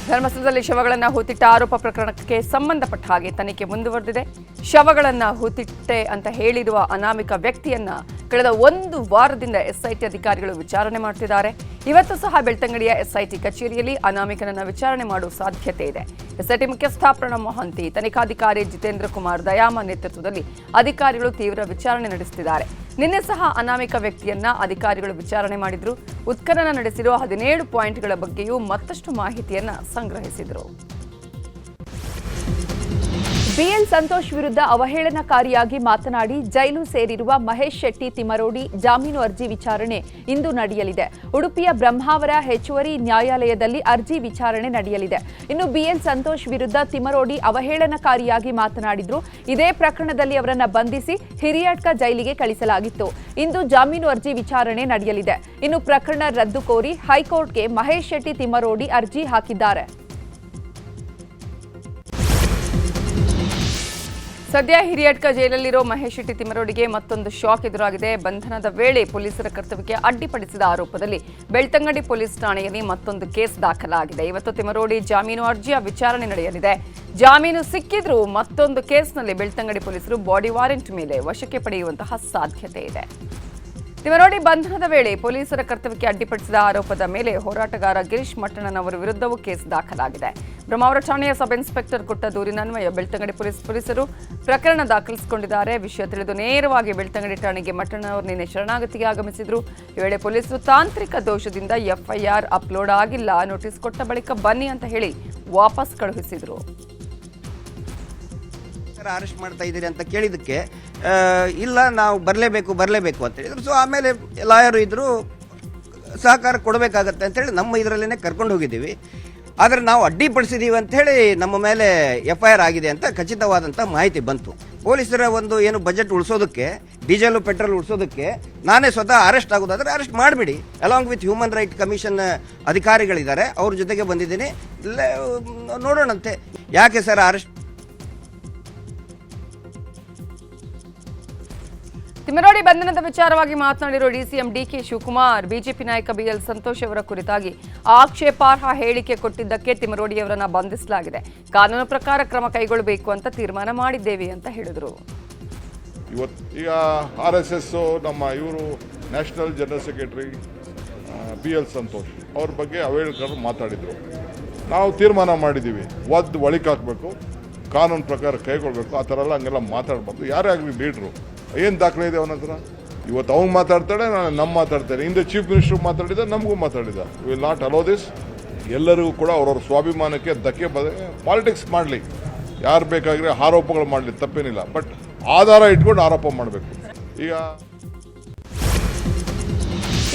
ಧರ್ಮಸ್ಥಳದಲ್ಲಿ ಶವಗಳನ್ನು ಹೂತಿಟ್ಟ ಆರೋಪ ಪ್ರಕರಣಕ್ಕೆ ಸಂಬಂಧಪಟ್ಟ ಹಾಗೆ ತನಿಖೆ ಮುಂದುವರೆದಿದೆ. ಶವಗಳನ್ನು ಹೂತಿಟ್ಟೆ ಅಂತ ಹೇಳಿರುವ ಅನಾಮಿಕ ವ್ಯಕ್ತಿಯನ್ನ ಕಳೆದ 1 ವಾರದಿಂದ ಎಸ್ಐಟಿ ಅಧಿಕಾರಿಗಳು ವಿಚಾರಣೆ ಮಾಡುತ್ತಿದ್ದಾರೆ. ಇವತ್ತು ಸಹ ಬೆಳ್ತಂಗಡಿಯ ಎಸ್ಐಟಿ ಕಚೇರಿಯಲ್ಲಿ ಅನಾಮಿಕನನ್ನ ವಿಚಾರಣೆ ಮಾಡುವ ಸಾಧ್ಯತೆ ಇದೆ. ಎಸ್ಐಟಿ ಮುಖ್ಯಸ್ಥ ಪ್ರಣವ್ ಮೊಹಂತಿ, ತನಿಖಾಧಿಕಾರಿ ಜಿತೇಂದ್ರ ಕುಮಾರ್ ದಯಾಮ ನೇತೃತ್ವದಲ್ಲಿ ಅಧಿಕಾರಿಗಳು ತೀವ್ರ ವಿಚಾರಣೆ ನಡೆಸುತ್ತಿದ್ದಾರೆ. ನಿನ್ನೆ ಸಹ ಅನಾಮಿಕ ವ್ಯಕ್ತಿಯನ್ನ ಅಧಿಕಾರಿಗಳು ವಿಚಾರಣೆ ಮಾಡಿದ್ರು. ಉತ್ಖನನ ನಡೆಸಿರುವ 17 ಪಾಯಿಂಟ್ಗಳ ಬಗ್ಗೆಯೂ ಮತ್ತಷ್ಟು ಮಾಹಿತಿಯನ್ನ ಸಂಗ್ರಹಿಸಿದರು. ಬಿಎಲ್ ಸಂತೋಷ್ ವಿರುದ್ಧ ಅವಹೇಳನಕಾರಿಯಾಗಿ ಮಾತನಾಡಿ ಜೈಲು ಸೇರಿರುವ ಮಹೇಶ್ ಶೆಟ್ಟಿ ತಿಮರೋಡಿ ಜಾಮೀನು ಅರ್ಜಿ ವಿಚಾರಣೆ ಇಂದು ನಡೆಯಲಿದೆ. ಉಡುಪಿಯ ಬ್ರಹ್ಮಾವರ ಹೆಚ್ಚುವರಿ ನ್ಯಾಯಾಲಯದಲ್ಲಿ ಅರ್ಜಿ ವಿಚಾರಣೆ ನಡೆಯಲಿದೆ. ಇನ್ನು ಬಿಎಲ್ ಸಂತೋಷ್ ವಿರುದ್ಧ ತಿಮರೋಡಿ ಅವಹೇಳನಕಾರಿಯಾಗಿ ಮಾತನಾಡಿದ್ರು. ಇದೇ ಪ್ರಕರಣದಲ್ಲಿ ಅವರನ್ನ ಬಂಧಿಸಿ ಹಿರಿಯಡ್ಕ ಜೈಲಿಗೆ ಕಳಿಸಲಾಗಿತ್ತು. ಇಂದು ಜಾಮೀನು ಅರ್ಜಿ ವಿಚಾರಣೆ ನಡೆಯಲಿದೆ. ಇನ್ನು ಪ್ರಕರಣ ರದ್ದು ಕೋರಿ ಹೈಕೋರ್ಟ್ಗೆ ಮಹೇಶ್ ಶೆಟ್ಟಿ ತಿಮರೋಡಿ ಅರ್ಜಿ ಹಾಕಿದ್ದಾರೆ. ಸದ್ಯ ಹಿರಿಯಡ್ಕ ಜೈಲಲ್ಲಿರೋ ಮಹೇಶ್ ಶೆಟ್ಟಿ ತಿಮರೋಡಿಗೆ ಮತ್ತೊಂದು ಶಾಕ್ ಎದುರಾಗಿದೆ. ಬಂಧನದ ವೇಳೆ ಪೊಲೀಸರ ಕರ್ತವ್ಯಕ್ಕೆ ಅಡ್ಡಿಪಡಿಸಿದ ಆರೋಪದಲ್ಲಿ ಬೆಳ್ತಂಗಡಿ ಪೊಲೀಸ್ ಠಾಣೆಯಲ್ಲಿ ಮತ್ತೊಂದು ಕೇಸ್ ದಾಖಲಾಗಿದೆ. ಇವತ್ತು ತಿಮರೋಡಿ ಜಾಮೀನು ಅರ್ಜಿಯ ವಿಚಾರಣೆ ನಡೆಯಲಿದೆ. ಜಾಮೀನು ಸಿಕ್ಕಿದ್ರೂ ಮತ್ತೊಂದು ಕೇಸ್ನಲ್ಲಿ ಬೆಳ್ತಂಗಡಿ ಪೊಲೀಸರು ಬಾಡಿ ವಾರೆಂಟ್ ಮೇಲೆ ವಶಕ್ಕೆ ಪಡೆಯುವಂತಹ ಸಾಧ್ಯತೆ ಇದೆ. ತಿಮರೋಡಿ ಬಂಧನದ ವೇಳೆ ಪೊಲೀಸರ ಕರ್ತವ್ಯಕ್ಕೆ ಅಡ್ಡಿಪಡಿಸಿದ ಆರೋಪದ ಮೇಲೆ ಹೋರಾಟಗಾರ ಗಿರೀಶ್ ಮಟ್ಟಣ್ಣನ್ ಅವರ ವಿರುದ್ಧವೂ ಕೇಸ್ ದಾಖಲಾಗಿದೆ. ಬ್ರಹ್ಮಾವರ ಠಾಣೆಯ ಸಬ್ ಇನ್ಸ್ಪೆಕ್ಟರ್ ಕೊಟ್ಟ ದೂರಿನನ್ವಯ ಬೆಳ್ತಂಗಡಿ ಪೊಲೀಸರು ಪ್ರಕರಣ ದಾಖಲಿಸಿಕೊಂಡಿದ್ದಾರೆ. ವಿಷಯ ತಿಳಿದು ನೇರವಾಗಿ ಬೆಳ್ತಂಗಡಿ ಠಾಣೆಗೆ ಮಟ್ಟಣ್ಣನ್ ಅವರು ನಿನ್ನೆ ಶರಣಾಗತಿಗೆ ಆಗಮಿಸಿದ್ರು. ಈ ವೇಳೆ ಪೊಲೀಸರು ತಾಂತ್ರಿಕ ದೋಷದಿಂದ ಎಫ್ಐಆರ್ ಅಪ್ಲೋಡ್ ಆಗಿಲ್ಲ, ನೋಟಿಸ್ ಕೊಟ್ಟ ಬಳಿಕ ಬನ್ನಿ ಅಂತ ಹೇಳಿ ವಾಪಸ್ ಕಳುಹಿಸಿದ್ರು. ಅರೆಸ್ಟ್ ಮಾಡ್ತಾ ಇದ್ದೀರಿ ಅಂತ ಕೇಳಿದ್ದಕ್ಕೆ ಇಲ್ಲ ನಾವು ಬರಲೇಬೇಕು ಅಂತ ಹೇಳಿದ್ರು. ಸೊ ಆಮೇಲೆ ಲಾಯರು ಇದ್ರು, ಸಹಕಾರ ಕೊಡಬೇಕಾಗತ್ತೆ ಅಂತೇಳಿ ನಮ್ಮ ಇದರಲ್ಲೇ ಕರ್ಕೊಂಡು ಹೋಗಿದ್ದೀವಿ. ಆದರೆ ನಾವು ಅಡ್ಡಿಪಡಿಸಿದ್ದೀವಿ ಅಂಥೇಳಿ ನಮ್ಮ ಮೇಲೆ ಎಫ್ಐಆರ್ ಆಗಿದೆ ಅಂತ ಖಚಿತವಾದಂಥ ಮಾಹಿತಿ ಬಂತು. ಪೊಲೀಸರ ಒಂದು ಏನು ಬಜೆಟ್ ಉಳಿಸೋದಕ್ಕೆ, ಡೀಸೆಲ್ ಪೆಟ್ರೋಲ್ ಉಳಿಸೋದಕ್ಕೆ ನಾನೇ ಸ್ವತಃ ಅರೆಸ್ಟ್ ಆಗೋದಾದರೆ ಅರೆಸ್ಟ್ ಮಾಡಿಬಿಡಿ. Along with human right commission ಅಧಿಕಾರಿಗಳಿದ್ದಾರೆ, ಅವ್ರ ಜೊತೆಗೆ ಬಂದಿದ್ದೀನಿ, ನೋಡೋಣಂತೆ. ಯಾಕೆ ಸರ್ ಅರೆಸ್ಟ್? ತಿಮರೋಡಿ ಬಂಧನದ ವಿಚಾರವಾಗಿ ಮಾತನಾಡಿರುವ ಡಿಸಿಎಂ ಡಿಕೆ ಶಿವಕುಮಾರ್, ಬಿಜೆಪಿ ನಾಯಕ ಬಿಎಲ್ ಸಂತೋಷ್ ಅವರ ಕುರಿತಾಗಿ ಆಕ್ಷೇಪಾರ್ಹ ಹೇಳಿಕೆ ಕೊಟ್ಟಿದ್ದಕ್ಕೆ ತಿಮರೋಡಿಯವರನ್ನ ಬಂಧಿಸಲಾಗಿದೆ. ಕಾನೂನು ಪ್ರಕಾರ ಕ್ರಮ ಕೈಗೊಳ್ಳಬೇಕು ಅಂತ ತೀರ್ಮಾನ ಮಾಡಿದ್ದೇವೆ ಅಂತ ಹೇಳಿದರು. ಈಗ RSS ನಮ್ಮ ಇವರು national general secretary BL Santosh ಅವ್ರ ಬಗ್ಗೆ ಅವೇಳಕರು ಮಾತಾಡಿದರು. ನಾವು ತೀರ್ಮಾನ ಮಾಡಿದ್ದೀವಿ, ಒಳಿಕ್ ಹಾಕಬೇಕು, ಕಾನೂನು ಪ್ರಕಾರ ಕೈಗೊಳ್ಳಬೇಕು. ಆ ಥರ ಎಲ್ಲ ಹಂಗೆಲ್ಲ ಮಾತಾಡಬಾರ್ದು. ಯಾರೇ ಆಗಲಿ ಲೀಡ್ರು, ಏನು ದಾಖಲೆ ಇದೆ ಅವನ ಹತ್ರ? ಇವತ್ತು ಅವ್ನು ಮಾತಾಡ್ತಾಳೆ, ನಾನು ನಮ್ಮ ಮಾತಾಡ್ತೇನೆ. ಹಿಂದೆ ಚೀಫ್ ಮಿನಿಸ್ಟರ್ ಮಾತಾಡಿದ, ನಮಗೂ ಮಾತಾಡಿದ. Will not allow this. ಎಲ್ಲರಿಗೂ ಕೂಡ ಅವ್ರವ್ರ ಸ್ವಾಭಿಮಾನಕ್ಕೆ ಧಕ್ಕೆ ಪಾಲಿಟಿಕ್ಸ್ ಮಾಡಲಿ, ಯಾರು ಬೇಕಾದರೆ ಆರೋಪಗಳು ಮಾಡಲಿ, ತಪ್ಪೇನಿಲ್ಲ. ಬಟ್ ಆಧಾರ ಇಟ್ಕೊಂಡು ಆರೋಪ ಮಾಡಬೇಕು. ಈಗ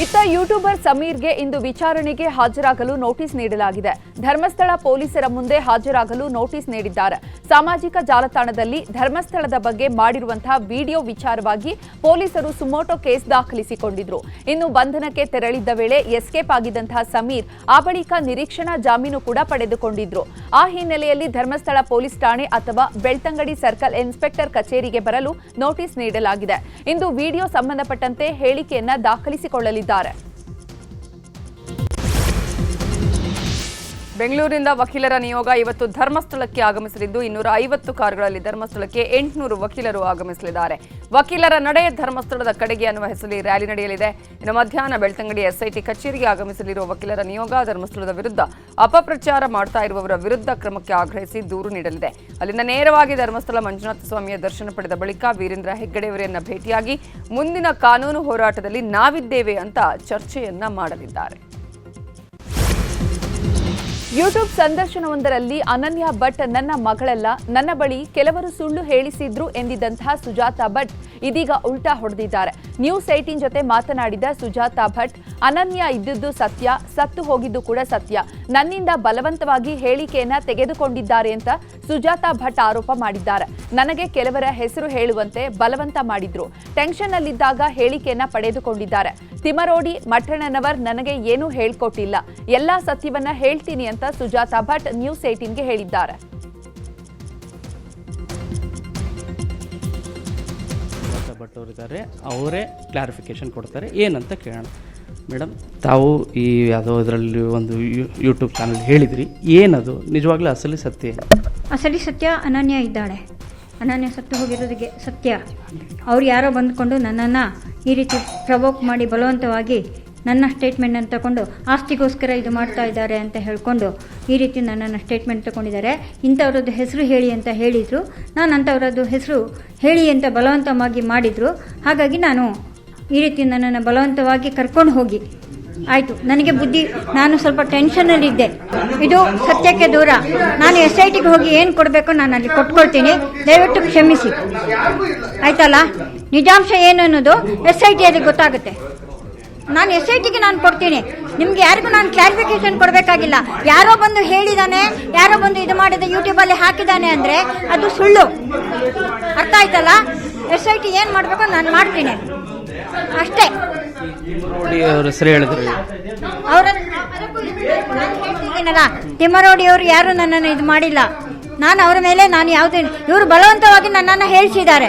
ಇತ್ತ ಯೂಟ್ಯೂಬರ್ ಸಮೀರ್ಗೆ ಇಂದು ವಿಚಾರಣೆಗೆ ಹಾಜರಾಗಲು ನೋಟಿಸ್ ನೀಡಲಾಗಿದೆ. ಧರ್ಮಸ್ಥಳ ಪೊಲೀಸರ ಮುಂದೆ ಹಾಜರಾಗಲು ನೋಟಿಸ್ ನೀಡಿದ್ದಾರೆ. ಸಾಮಾಜಿಕ ಜಾಲತಾಣದಲ್ಲಿ ಧರ್ಮಸ್ಥಳದ ಬಗ್ಗೆ ಮಾಡಿರುವಂತಹ ವಿಡಿಯೋ ವಿಚಾರವಾಗಿ ಪೊಲೀಸರು ಸುಮೋಟೋ ಕೇಸ್ ದಾಖಲಿಸಿಕೊಂಡಿದ್ರು. ಇನ್ನು ಬಂಧನಕ್ಕೆ ತೆರಳಿದ್ದ ವೇಳೆ ಎಸ್ಕೇಪ್ ಆಗಿದ್ದಂತಹ ಸಮೀರ್ ಆ ಬಳಿಕ ನಿರೀಕ್ಷಣಾ ಜಾಮೀನು ಕೂಡ ಪಡೆದುಕೊಂಡಿದ್ರು. ಆ ಹಿನ್ನೆಲೆಯಲ್ಲಿ ಧರ್ಮಸ್ಥಳ ಪೊಲೀಸ್ ಠಾಣೆ ಅಥವಾ ಬೆಳ್ತಂಗಡಿ ಸರ್ಕಲ್ ಇನ್ಸ್ಪೆಕ್ಟರ್ ಕಚೇರಿಗೆ ಬರಲು ನೋಟಿಸ್ ನೀಡಲಾಗಿದೆ. ಇಂದು ವಿಡಿಯೋ ಸಂಬಂಧಪಟ್ಟಂತೆ ಹೇಳಿಕೆಯನ್ನ ದಾಖಲಿಸಿಕೊಳ್ಳಲಿದ್ದಾರೆ. ಬೆಂಗಳೂರಿನಿಂದ ವಕೀಲರ ನಿಯೋಗ ಇವತ್ತು ಧರ್ಮಸ್ಥಳಕ್ಕೆ ಆಗಮಿಸಲಿದ್ದು 250 ಕಾರುಗಳಲ್ಲಿ ಧರ್ಮಸ್ಥಳಕ್ಕೆ 800 ವಕೀಲರು ಆಗಮಿಸಲಿದ್ದಾರೆ. ವಕೀಲರ ನಡೆ ಧರ್ಮಸ್ಥಳದ ಕಡೆಗೆ ಅನ್ನುವ ಹೆಸರಲ್ಲಿ ರ್ಯಾಲಿ ನಡೆಯಲಿದೆ. ಇನ್ನು ಮಧ್ಯಾಹ್ನ ಬೆಳ್ತಂಗಡಿ ಎಸ್ಐಟಿ ಕಚೇರಿಗೆ ಆಗಮಿಸಲಿರುವ ವಕೀಲರ ನಿಯೋಗ ಧರ್ಮಸ್ಥಳದ ವಿರುದ್ಧ ಅಪಪ್ರಚಾರ ಮಾಡ್ತಾ ಇರುವವರ ವಿರುದ್ಧ ಕ್ರಮಕ್ಕೆ ಆಗ್ರಹಿಸಿ ದೂರು ನೀಡಲಿದೆ. ಅಲ್ಲಿಂದ ನೇರವಾಗಿ ಧರ್ಮಸ್ಥಳ ಮಂಜುನಾಥ ಸ್ವಾಮಿಯ ದರ್ಶನ ಪಡೆದ ಬಳಿಕ ವೀರೇಂದ್ರ ಹೆಗ್ಗಡೆಯವರನ್ನ ಭೇಟಿಯಾಗಿ ಮುಂದಿನ ಕಾನೂನು ಹೋರಾಟದಲ್ಲಿ ನಾವಿದ್ದೇವೆ ಅಂತ ಚರ್ಚೆಯನ್ನ ಮಾಡಲಿದ್ದಾರೆ. ಯೂಟ್ಯೂಬ್ ಸಂದರ್ಶನವೊಂದರಲ್ಲಿ ಅನನ್ಯ ಭಟ್ ನನ್ನ ಮಗಳಲ್ಲ, ನನ್ನ ಬಳಿ ಕೆಲವರು ಸುಳ್ಳು ಹೇಳಿಸಿದ್ರು ಎಂದಿದ್ದಂತಹ ಸುಜಾತಾ ಭಟ್ ಇದೀಗ ಉಲ್ಟಾ ಹೊಡೆದಿದ್ದಾರೆ. ನ್ಯೂಸ್ 18 ಜೊತೆ ಮಾತನಾಡಿದ ಸುಜಾತಾ ಭಟ್, ಅನನ್ಯ ಇದ್ದುದು ಸತ್ಯ, ಸತ್ತು ಹೋಗಿದ್ದು ಕೂಡ ಸತ್ಯ. ನನ್ನಿಂದ ಬಲವಂತವಾಗಿ ಹೇಳಿಕೆಯನ್ನ ತೆಗೆದುಕೊಂಡಿದ್ದಾರೆ ಅಂತ ಸುಜಾತಾ ಭಟ್ ಆರೋಪ ಮಾಡಿದ್ದಾರೆ. ನನಗೆ ಕೆಲವರ ಹೆಸರು ಹೇಳುವಂತೆ ಬಲವಂತ ಮಾಡಿದ್ರು. ಟೆನ್ಷನ್ ಅಲ್ಲಿದ್ದಾಗ ಹೇಳಿಕೆಯನ್ನ ಪಡೆದುಕೊಂಡಿದ್ದಾರೆ. ತಿಮರೋಡಿ ಮಠಣ್ಣನವರ್ ನನಗೆ ಏನೂ ಹೇಳ್ಕೊಟ್ಟಿಲ್ಲ, ಎಲ್ಲಾ ಸತ್ಯವನ್ನ ಹೇಳ್ತೀನಿ ಅಂತ ಸುಜಾತಾ ಭಟ್ ನ್ಯೂಸ್ 18ಗೆ ಹೇಳಿದ್ದಾರೆ. ಭಟ್ ಅವರಿದ್ದಾರೆ, ಅವರೇ ಕ್ಲಾರಿಫಿಕೇಶನ್ ಕೊಡ್ತಾರೆ, ಏನಂತ ಕೇಳೋಣ. ಮೇಡಮ್, ತಾವು ಈ ಯಾವುದೋ ಇದರಲ್ಲಿ ಒಂದು ಯೂಟ್ಯೂಬ್ ಚಾನಲ್ ಹೇಳಿದ್ರಿ, ಏನದು ನಿಜವಾಗ್ಲೂ ಅಸಲಿ ಸತ್ಯ? ಅಸಲಿ ಸತ್ಯ ಅನನ್ಯ ಇದ್ದಾಳೆ. ಅನನ್ಯ ಸತ್ತು ಹೋಗಿರೋದಕ್ಕೆ ಸತ್ಯ. ಅವ್ರು ಯಾರೋ ಬಂದುಕೊಂಡು ನನ್ನನ್ನು ಈ ರೀತಿ ಪ್ರವೋಕ್ ಮಾಡಿ ಬಲವಂತವಾಗಿ ನನ್ನ ಸ್ಟೇಟ್ಮೆಂಟನ್ನು ತಗೊಂಡು ಆಸ್ತಿಗೋಸ್ಕರ ಇದು ಮಾಡ್ತಾ ಇದ್ದಾರೆ ಅಂತ ಹೇಳ್ಕೊಂಡು ಈ ರೀತಿ ನನ್ನನ್ನು ಸ್ಟೇಟ್ಮೆಂಟ್ ತಗೊಂಡಿದ್ದಾರೆ. ಇಂಥವ್ರದ್ದು ಹೆಸರು ಹೇಳಿ ಅಂತ ಹೇಳಿದರು. ನಾನು ಅಂಥವ್ರದ್ದು ಹೆಸರು ಹೇಳಿ ಅಂತ ಬಲವಂತವಾಗಿ ಮಾಡಿದರು. ಹಾಗಾಗಿ ನಾನು ಈ ರೀತಿ ನನ್ನನ್ನು ಬಲವಂತವಾಗಿ ಕರ್ಕೊಂಡು ಹೋಗಿ ಆಯಿತು. ನನಗೆ ಬುದ್ಧಿ, ನಾನು ಸ್ವಲ್ಪ ಟೆನ್ಷನಲ್ಲಿದ್ದೆ. ಇದು ಸತ್ಯಕ್ಕೆ ದೂರ. ನಾನು SITಗೆ ಹೋಗಿ ಏನು ಕೊಡಬೇಕು ನಾನು ಅಲ್ಲಿ ಕೊಟ್ಕೊಳ್ತೀನಿ. ದಯವಿಟ್ಟು ಕ್ಷಮಿಸಿ, ಆಯ್ತಲ್ಲ? ನಿಜಾಂಶ ಏನು ಅನ್ನೋದು SITಯಲ್ಲಿ ಗೊತ್ತಾಗುತ್ತೆ. ನಾನು SITಗೆ ನಾನು ಕೊಡ್ತೀನಿ. ನಿಮ್ಗೆ ಯಾರಿಗೂ ನಾನು ಕ್ಲಾರಿಫಿಕೇಶನ್ ಕೊಡಬೇಕಾಗಿಲ್ಲ. ಯಾರೋ ಬಂದು ಹೇಳಿದಾನೆ, ಯಾರೋ ಬಂದು ಇದು ಮಾಡಿದ ಯೂಟ್ಯೂಬಲ್ಲಿ ಹಾಕಿದ್ದಾನೆ ಅಂದರೆ ಅದು ಸುಳ್ಳು. ಅರ್ಥ ಆಯ್ತಲ್ಲ? SIT ಏನು ಮಾಡಬೇಕು ನಾನು ಮಾಡ್ತೀನಿ ಅಷ್ಟೇ. ನೋಡಿ, ಅವ್ರ ಹೆಸರು ಹೇಳಿದ್ರು. ಹೇಳ್ತಿದ್ದೀನಲ್ಲ, ತಿಮ್ಮರೋಡಿ ಅವರು ಯಾರು ನನ್ನನ್ನು ಇದು ಮಾಡಿಲ್ಲ. ನಾನು ಅವರ ಮೇಲೆ ನಾನು ಯಾವುದೇ, ಇವರು ಬಲವಂತವಾಗಿ ನನ್ನನ್ನು ಹೇಳಿಸಿದ್ದಾರೆ.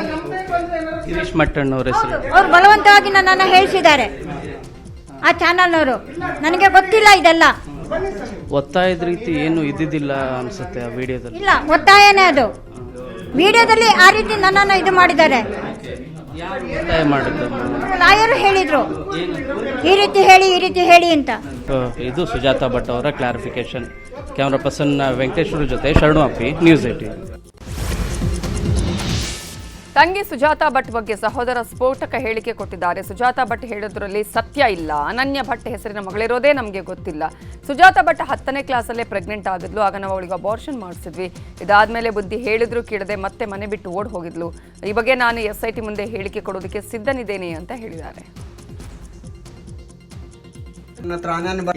ಗಿರೀಶ್ ಮಟ್ಟಣ್ಣ ಅವ್ರ ಹೆಸರು. ಅವ್ರು ಬಲವಂತವಾಗಿ ನನ್ನನ್ನು ಹೇಳಿಸಿದ್ದಾರೆ ಆ ಚಾನಲ್ನವರು. ನನಗೆ ಗೊತ್ತಿಲ್ಲ ಇದೆಲ್ಲ. ಒತ್ತಾಯದ ರೀತಿ ಏನು ಇದ್ದಿದ್ದಿಲ್ಲ ಅನ್ಸುತ್ತೆ ಆ ವಿಡಿಯೋದಲ್ಲಿ. ಇಲ್ಲ, ಒತ್ತಾಯನೇ ಅದು. ವಿಡಿಯೋದಲ್ಲಿ ಆ ರೀತಿ ನನ್ನನ್ನು ಇದು ಮಾಡಿದ್ದಾರೆ. ಒತ್ತಾಯ ಮಾಡಿದ್ದು ಲಾಯರು ಹೇಳಿದ್ರು ಈ ರೀತಿ ಹೇಳಿ ಅಂತ. ಇದು ಸುಜಾತಾ ಭಟ್ ಅವರ ಕ್ಲಾರಿಫಿಕೇಶನ್. ಕ್ಯಾಮ್ರಾ ಪರ್ಸನ್ ವೆಂಕಟೇಶ್ವರ ಜೊತೆ ಶರಣು ಅಪ್ಪಿ, ನ್ಯೂಸ್ 18. ತಂಗಿ ಸುಜಾತಾ ಭಟ್ ಬಗ್ಗೆ ಸಹೋದರ ಸ್ಫೋಟಕ ಹೇಳಿಕೆ ಕೊಟ್ಟಿದ್ದಾರೆ. ಸುಜಾತಾ ಭಟ್ ಹೇಳೋದ್ರಲ್ಲಿ ಸತ್ಯ ಇಲ್ಲ. ಅನನ್ಯ ಭಟ್ ಹೆಸರಿನ ಮಗಳಿರೋದೇ ನಮಗೆ ಗೊತ್ತಿಲ್ಲ. ಸುಜಾತಾ ಭಟ್ 10ನೇ ಕ್ಲಾಸಲ್ಲೇ ಪ್ರೆಗ್ನೆಂಟ್ ಆಗಿದ್ಲು. ಆಗ ನಾವು ಅವಳಿಗೆ ಅಬಾರ್ಷನ್ ಮಾಡಿಸಿದ್ವಿ. ಇದಾದ್ಮೇಲೆ ಬುದ್ಧಿ ಹೇಳಿದ್ರು ಕೇಳದೆ ಮತ್ತೆ ಮನೆ ಬಿಟ್ಟು ಓಡ್ ಹೋಗಿದ್ಲು. ಈ ಬಗ್ಗೆ ನಾನು SIT ಮುಂದೆ ಹೇಳಿಕೆ ಕೊಡೋದಕ್ಕೆ ಸಿದ್ಧನಿದ್ದೇನೆ ಅಂತ ಹೇಳಿದ್ದಾರೆ.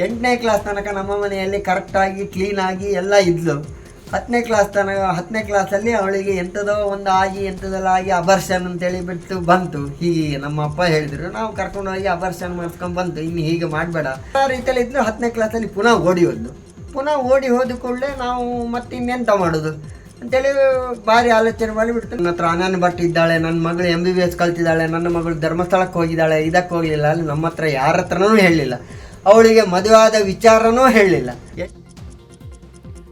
8ನೇ ಕ್ಲಾಸ್ ತನಕ ನಮ್ಮ ಮನೆಯಲ್ಲಿ ಕರೆಕ್ಟಾಗಿ ಕ್ಲೀನಾಗಿ ಎಲ್ಲ ಇದ್ಲು. 10ನೇ ಕ್ಲಾಸಲ್ಲಿ ಅವಳಿಗೆ ಎಂಥದೋ ಒಂದು ಆಗಿ ಎಂಥದೆಲ್ಲ ಆಗಿ ಅಬರ್ಷನ್ ಅಂತೇಳಿ ಬಿಟ್ಟು ಬಂತು. ಹೀಗೆ ನಮ್ಮ ಅಪ್ಪ ಹೇಳಿದ್ರು, ನಾವು ಕರ್ಕೊಂಡು ಹೋಗಿ ಅಬರ್ಷನ್ ಮಾಡಿಸ್ಕೊಂಡು ಬಂತು. ಇನ್ನು ಹೀಗೆ ಮಾಡಬೇಡ ಆ ರೀತಿಯಲ್ಲಿ ಇದ್ರು. 10ನೇ ಕ್ಲಾಸಲ್ಲಿ ಪುನಃ ಓಡಿ ಹೋದ ಕೂಡಲೇ ನಾವು ಮತ್ತೆ ಇನ್ನೆಂತ ಮಾಡೋದು ಅಂತೇಳಿ ಭಾರಿ ಆಲೋಚನೆ ಮಾಡಿಬಿಡ್ತು. ನನ್ನ ಹತ್ರ ಅನನ್ಯ ಭಟ್ ಇದ್ದಾಳೆ, ನನ್ನ ಮಗಳು MBBS ಕಲ್ತಿದ್ದಾಳೆ, ನನ್ನ ಮಗಳು ಧರ್ಮಸ್ಥಳಕ್ಕೆ ಹೋಗಿದ್ದಾಳೆ, ಇದಕ್ಕೆ ಹೋಗಲಿಲ್ಲ. ಅಲ್ಲಿ ನಮ್ಮ ಹತ್ರ ಯಾರ ಹತ್ರನೂ ಹೇಳಲಿಲ್ಲ. ಅವಳಿಗೆ ಮದುವೆ ಆದ ವಿಚಾರನೂ ಹೇಳಲಿಲ್ಲ.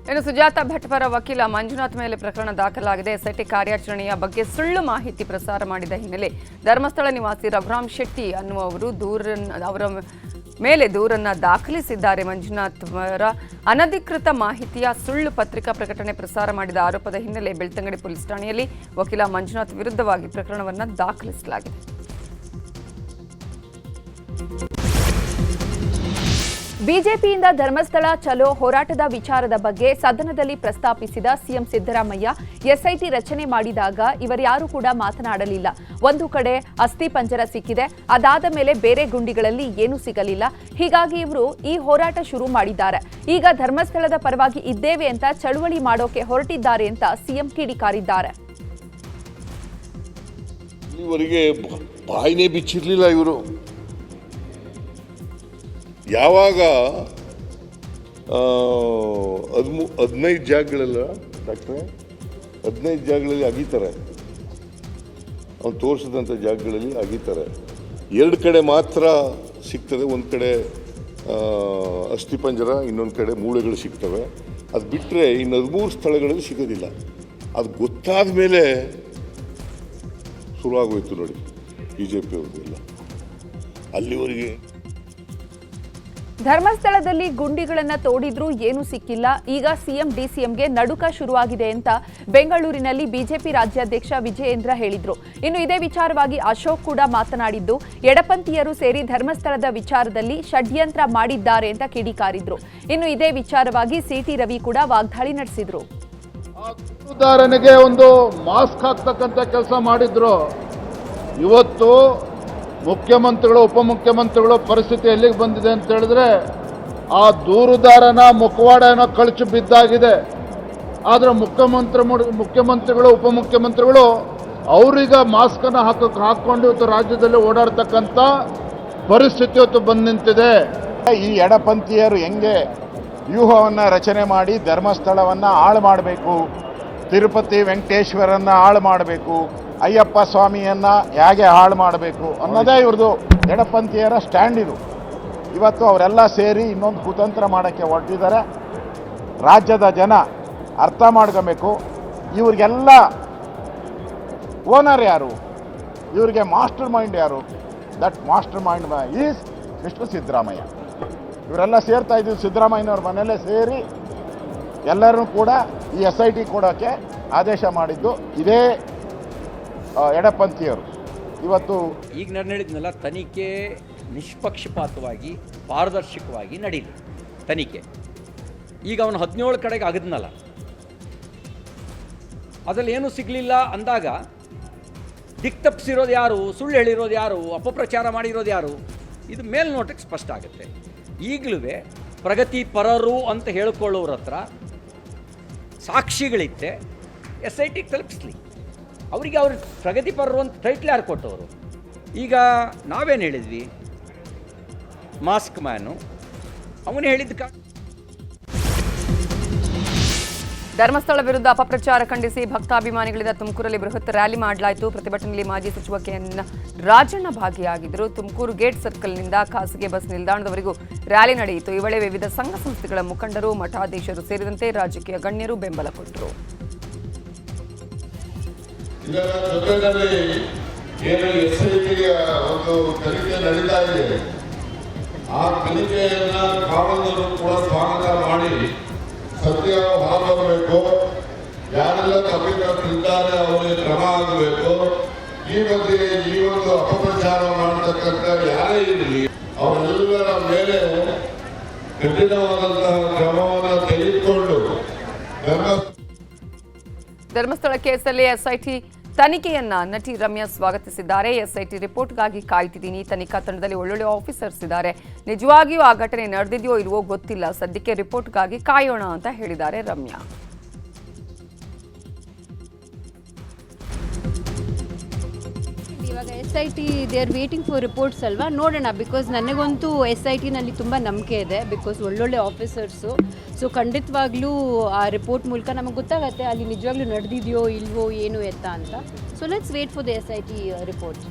ಇನ್ನು ಸುಜಾತಾ ಭಟ್ ಪರ ವಕೀಲ ಮಂಜುನಾಥ್ ಮೇಲೆ ಪ್ರಕರಣ ದಾಖಲಾಗಿದೆ. SIT ಕಾರ್ಯಾಚರಣೆಯ ಬಗ್ಗೆ ಸುಳ್ಳು ಮಾಹಿತಿ ಪ್ರಸಾರ ಮಾಡಿದ ಹಿನ್ನೆಲೆ ಧರ್ಮಸ್ಥಳ ನಿವಾಸಿ ರಘುರಾಮ್ ಶೆಟ್ಟಿ ಅನ್ನುವರು ಅವರ ಮೇಲೆ ದೂರನ್ನ ದಾಖಲಿಸಿದ್ದಾರೆ. ಮಂಜುನಾಥ್ ಅವರ ಅನಧಿಕೃತ ಮಾಹಿತಿಯ ಸುಳ್ಳು ಪತ್ರಿಕಾ ಪ್ರಕಟಣೆ ಪ್ರಸಾರ ಮಾಡಿದ ಆರೋಪದ ಹಿನ್ನೆಲೆ ಬೆಳ್ತಂಗಡಿ ಪೊಲೀಸ್ ಠಾಣೆಯಲ್ಲಿ ವಕೀಲ ಮಂಜುನಾಥ್ ವಿರುದ್ಧವಾಗಿ ಪ್ರಕರಣವನ್ನು ದಾಖಲಿಸಲಾಗಿದೆ. ಬಿಜೆಪಿಯಿಂದ ಧರ್ಮಸ್ಥಳ ಚಲೋ ಹೋರಾಟದ ವಿಚಾರದ ಬಗ್ಗೆ ಸದನದಲ್ಲಿ ಪ್ರಸ್ತಾಪಿಸಿದ ಸಿಎಂ ಸಿದ್ದರಾಮಯ್ಯ, SIT ರಚನೆ ಮಾಡಿದಾಗ ಇವರ್ಯಾರೂ ಕೂಡ ಮಾತನಾಡಲಿಲ್ಲ. ಒಂದು ಕಡೆ ಅಸ್ಥಿ ಪಂಜರ ಸಿಕ್ಕಿದೆ, ಅದಾದ ಮೇಲೆ ಬೇರೆ ಗುಂಡಿಗಳಲ್ಲಿ ಏನೂ ಸಿಗಲಿಲ್ಲ. ಹೀಗಾಗಿ ಇವರು ಈ ಹೋರಾಟ ಶುರು ಮಾಡಿದ್ದಾರೆ. ಈಗ ಧರ್ಮಸ್ಥಳದ ಪರವಾಗಿ ಇದ್ದೇವೆ ಅಂತ ಚಳುವಳಿ ಮಾಡೋಕೆ ಹೊರಟಿದ್ದಾರೆ ಅಂತ ಸಿಎಂ ಕಿಡಿಕಾರಿದ್ದಾರೆ. ಇವರಿಗೆ ಬಾಯಿನೇ ಬಿಚ್ಚಿರ್ಲಿಲ್ಲ. ಇವರು ಯಾವಾಗ 15 ಜಾಗಗಳೆಲ್ಲ ಡಾಕ್ಟ್ರೆ 15 ಜಾಗಗಳಲ್ಲಿ ಅಗೀತಾರೆ. ಅವ್ನು ತೋರಿಸಿದಂಥ ಜಾಗಗಳಲ್ಲಿ ಅಗೀತಾರೆ. 2 ಕಡೆ ಮಾತ್ರ ಸಿಗ್ತದೆ. ಒಂದು ಕಡೆ ಅಸ್ಥಿಪಂಜರ, ಇನ್ನೊಂದು ಕಡೆ ಮೂಳೆಗಳು ಸಿಗ್ತವೆ. ಅದು ಬಿಟ್ಟರೆ ಇನ್ನು 13 ಸ್ಥಳಗಳಲ್ಲಿ ಸಿಗೋದಿಲ್ಲ. ಅದು ಗೊತ್ತಾದ ಮೇಲೆ ಶುರುವಾಗೋಯ್ತು ನೋಡಿ BJP ಅವ್ರದ್ದೆಲ್ಲ. ಅಲ್ಲಿವರೆಗೆ ಧರ್ಮಸ್ಥಳದಲ್ಲಿ ಗುಂಡಿಗಳನ್ನ ತೋಡಿದ್ರೂ ಏನೂ ಸಿಕ್ಕಿಲ್ಲ. ಈಗ ಸಿಎಂ DCMಗೆ ನಡುಕ ಶುರುವಾಗಿದೆ ಅಂತ ಬೆಂಗಳೂರಿನಲ್ಲಿ ಬಿಜೆಪಿ ರಾಜ್ಯಾಧ್ಯಕ್ಷ ವಿಜಯೇಂದ್ರ ಹೇಳಿದ್ರು. ಇನ್ನು ಇದೇ ವಿಚಾರವಾಗಿ ಅಶೋಕ್ ಕೂಡ ಮಾತನಾಡಿದ್ದು, ಎಡಪಂಥೀಯರು ಸೇರಿ ಧರ್ಮಸ್ಥಳದ ವಿಚಾರದಲ್ಲಿ ಷಡ್ಯಂತ್ರ ಮಾಡಿದ್ದಾರೆ ಅಂತ ಕಿಡಿಕಾರಿದ್ರು. ಇನ್ನು ಇದೇ ವಿಚಾರವಾಗಿ CT ರವಿ ಕೂಡ ವಾಗ್ದಾಳಿ ನಡೆಸಿದ್ರು. ಉದಾಹರಣೆಗೆ ಒಂದು ಮಾಸ್ಕ್ ಹಾಕ್ತಕ್ಕಂಥ ಕೆಲಸ ಮಾಡಿದ್ರು. ಇವತ್ತು ಮುಖ್ಯಮಂತ್ರಿಗಳು ಉಪಮುಖ್ಯಮಂತ್ರಿಗಳು ಪರಿಸ್ಥಿತಿ ಎಲ್ಲಿಗೆ ಬಂದಿದೆ ಅಂತ ಹೇಳಿದ್ರೆ, ಆ ದೂರುದಾರನ ಮುಖವಾಡನ ಕಳಚು ಬಿದ್ದಾಗಿದೆ. ಆದರೆ ಮುಖ್ಯಮಂತ್ರಿಗಳು ಉಪಮುಖ್ಯಮಂತ್ರಿಗಳು ಅವರೀಗ ಮಾಸ್ಕನ್ನು ಹಾಕೊಂಡು ಇವತ್ತು ರಾಜ್ಯದಲ್ಲಿ ಓಡಾಡ್ತಕ್ಕಂಥ ಪರಿಸ್ಥಿತಿ ಇವತ್ತು ಬಂದು ನಿಂತಿದೆ. ಈ ಎಡಪಂಥೀಯರು ಹೆಂಗೆ ವ್ಯೂಹವನ್ನು ರಚನೆ ಮಾಡಿ ಧರ್ಮಸ್ಥಳವನ್ನು ಹಾಳು ಮಾಡಬೇಕು, ತಿರುಪತಿ ವೆಂಕಟೇಶ್ವರನ್ನ ಹಾಳು ಮಾಡಬೇಕು, ಅಯ್ಯಪ್ಪ ಸ್ವಾಮಿಯನ್ನು ಹೇಗೆ ಹಾಳು ಮಾಡಬೇಕು ಅನ್ನೋದೇ ಇವ್ರದ್ದು ಎಡಪಂಥೀಯರ ಸ್ಟ್ಯಾಂಡ್. ಇದು ಇವತ್ತು ಅವರೆಲ್ಲ ಸೇರಿ ಇನ್ನೊಂದು ಕುತಂತ್ರ ಮಾಡೋಕ್ಕೆ ಹೊರಟಿದ್ದಾರೆ. ರಾಜ್ಯದ ಜನ ಅರ್ಥ ಮಾಡ್ಕೊಬೇಕು, ಇವ್ರಿಗೆಲ್ಲ ಓನರ್ ಯಾರು, ಇವರಿಗೆ ಮಾಸ್ಟರ್ ಮೈಂಡ್ ಯಾರು? That master mind is mister Siddaramaiah. ಇವರೆಲ್ಲ ಸೇರ್ತಾ ಇದ್ದೀವಿ ಸಿದ್ದರಾಮಯ್ಯನವ್ರ ಮನೆಯಲ್ಲೇ ಸೇರಿ ಎಲ್ಲರೂ ಕೂಡ ಈ SIT ಕೊಡೋಕ್ಕೆ ಆದೇಶ ಮಾಡಿದ್ದು ಇದೇ ಎಡಪಂಥೀಯರು. ಇವತ್ತು ಈಗ ನಾನು ಹೇಳಿದ್ನಲ್ಲ, ತನಿಖೆ ನಿಷ್ಪಕ್ಷಪಾತವಾಗಿ ಪಾರದರ್ಶಕವಾಗಿ ನಡೀಲಿ ತನಿಖೆ. ಈಗ ಅವನು 17 ಕಡೆಗೆ ಆಗದ್ನಲ್ಲ, ಅದರಲ್ಲಿ ಏನೂ ಸಿಗಲಿಲ್ಲ ಅಂದಾಗ ದಿಕ್ತಪ್ಪಿಸಿರೋದು ಯಾರು, ಸುಳ್ಳು ಹೇಳಿರೋದು ಯಾರು, ಅಪಪ್ರಚಾರ ಮಾಡಿರೋದು ಯಾರು, ಇದು ಮೇಲ್ನೋಟಕ್ಕೆ ಸ್ಪಷ್ಟ ಆಗುತ್ತೆ. ಈಗಲೂ ಪ್ರಗತಿಪರರು ಅಂತ ಹೇಳ್ಕೊಳ್ಳೋರ ಹತ್ರ ಸಾಕ್ಷಿಗಳಿತ್ತೆ, SITಗೆ ತಲುಪಿಸ್ಲಿ. ಅವರಿಗೆ ಅವ್ರ ಪ್ರಗತಿಪರರು ಅಂತ ಟೈಟ್ಲ್ ಯಾರು ಕೊಟ್ಟವರು? ಈಗ ನಾವೇನು ಹೇಳಿದ್ವಿ, ಮಾಸ್ಕ್ ಮ್ಯಾನು ಅವನು ಹೇಳಿದ್ದ ಧರ್ಮಸ್ಥಳ ವಿರುದ್ಧ ಅಪಪ್ರಚಾರ ಖಂಡಿಸಿ ಭಕ್ತಾಭಿಮಾನಿಗಳಿಂದ ತುಮಕೂರಲ್ಲಿ ಬೃಹತ್ ರ್ಯಾಲಿ ಮಾಡಲಾಯಿತು. ಪ್ರತಿಭಟನೆಯಲ್ಲಿ ಮಾಜಿ ಸಚಿವ KN ರಾಜಣ್ಣ ಭಾಗಿಯಾಗಿದ್ದರು. ತುಮಕೂರು ಗೇಟ್ ಸರ್ಕಲ್ನಿಂದ ಖಾಸಗಿ ಬಸ್ ನಿಲ್ದಾಣದವರೆಗೂ ರ್ಯಾಲಿ ನಡೆಯಿತು. ಈ ವೇಳೆ ವಿವಿಧ ಸಂಘ ಸಂಸ್ಥೆಗಳ ಮುಖಂಡರು, ಮಠಾಧೀಶರು ಸೇರಿದಂತೆ ರಾಜಕೀಯ ಗಣ್ಯರು ಬೆಂಬಲ ಕೊಟ್ಟರು. ಇದರ ಜೊತೆಯಲ್ಲಿ ಏನು SITಯ ಒಂದು ತನಿಖೆ ನಡೀತಾ ಇದೆ, ಆ ತನಿಖೆಯನ್ನ ಕಾನೂನನ್ನು ಕೂಡ ಸ್ವಾಗತ ಮಾಡಿ ಸತ್ಯ ಹೊರಬರಬೇಕು. ಯಾರೆಲ್ಲ ತಪ್ಪಿತಸ್ಥರಿದ್ದಾರೆ ಅವರಿಗೆ ಕ್ರಮ ಆಗಬೇಕು. ಈ ಬಗ್ಗೆ ಈ ಒಂದು ಅಪಪ್ರಚಾರ ಮಾಡತಕ್ಕಂಥ ಯಾರೇ ಇರಲಿ ಅವರೆಲ್ಲರ ಮೇಲೆ ಕಠಿಣವಾದಂತಹ ಕ್ರಮವನ್ನು ತೆಗೆದುಕೊಂಡು ಧರ್ಮಸ್ಥಳ ಕೇಸಲ್ಲಿ SIT ತನಿಖೆಯನ್ನ ನಟಿ ರಮ್ಯಾ ಸ್ವಾಗತಿಸಿದ್ದಾರೆ. SIT ರಿಪೋರ್ಟ್ಗಾಗಿ ಕಾಯ್ತಿದ್ದೀನಿ. ತನಿಖಾ ತಂಡದಲ್ಲಿ ಒಳ್ಳೊಳ್ಳೆ ಆಫೀಸರ್ಸ್ ಇದ್ದಾರೆ. ನಿಜವಾಗಿಯೂ ಆ ಘಟನೆ ನಡೆದಿದೆಯೋ ಇಲ್ವೋ ಗೊತ್ತಿಲ್ಲ. ಸದ್ಯಕ್ಕೆ ರಿಪೋರ್ಟ್ಗಾಗಿ ಕಾಯೋಣ ಅಂತ ಹೇಳಿದ್ದಾರೆ ರಮ್ಯಾ. ಇವಾಗ SIT they are waiting for reports ಅಲ್ವಾ, ನೋಡೋಣ. ಬಿಕಾಸ್ ನನಗಂತೂ SITನಲ್ಲಿ ತುಂಬ ನಂಬಿಕೆ ಇದೆ. ಬಿಕಾಸ್ ಒಳ್ಳೊಳ್ಳೆ ಆಫೀಸರ್ಸು. ಸೊ ಖಂಡಿತವಾಗ್ಲೂ ಆ ರಿಪೋರ್ಟ್ ಮೂಲಕ ನಮಗೆ ಗೊತ್ತಾಗುತ್ತೆ ಅಲ್ಲಿ ನಿಜವಾಗ್ಲೂ ನಡೆದಿದೆಯೋ ಇಲ್ವೋ ಏನು ಎತ್ತ ಅಂತ. So let's wait for the SIT report.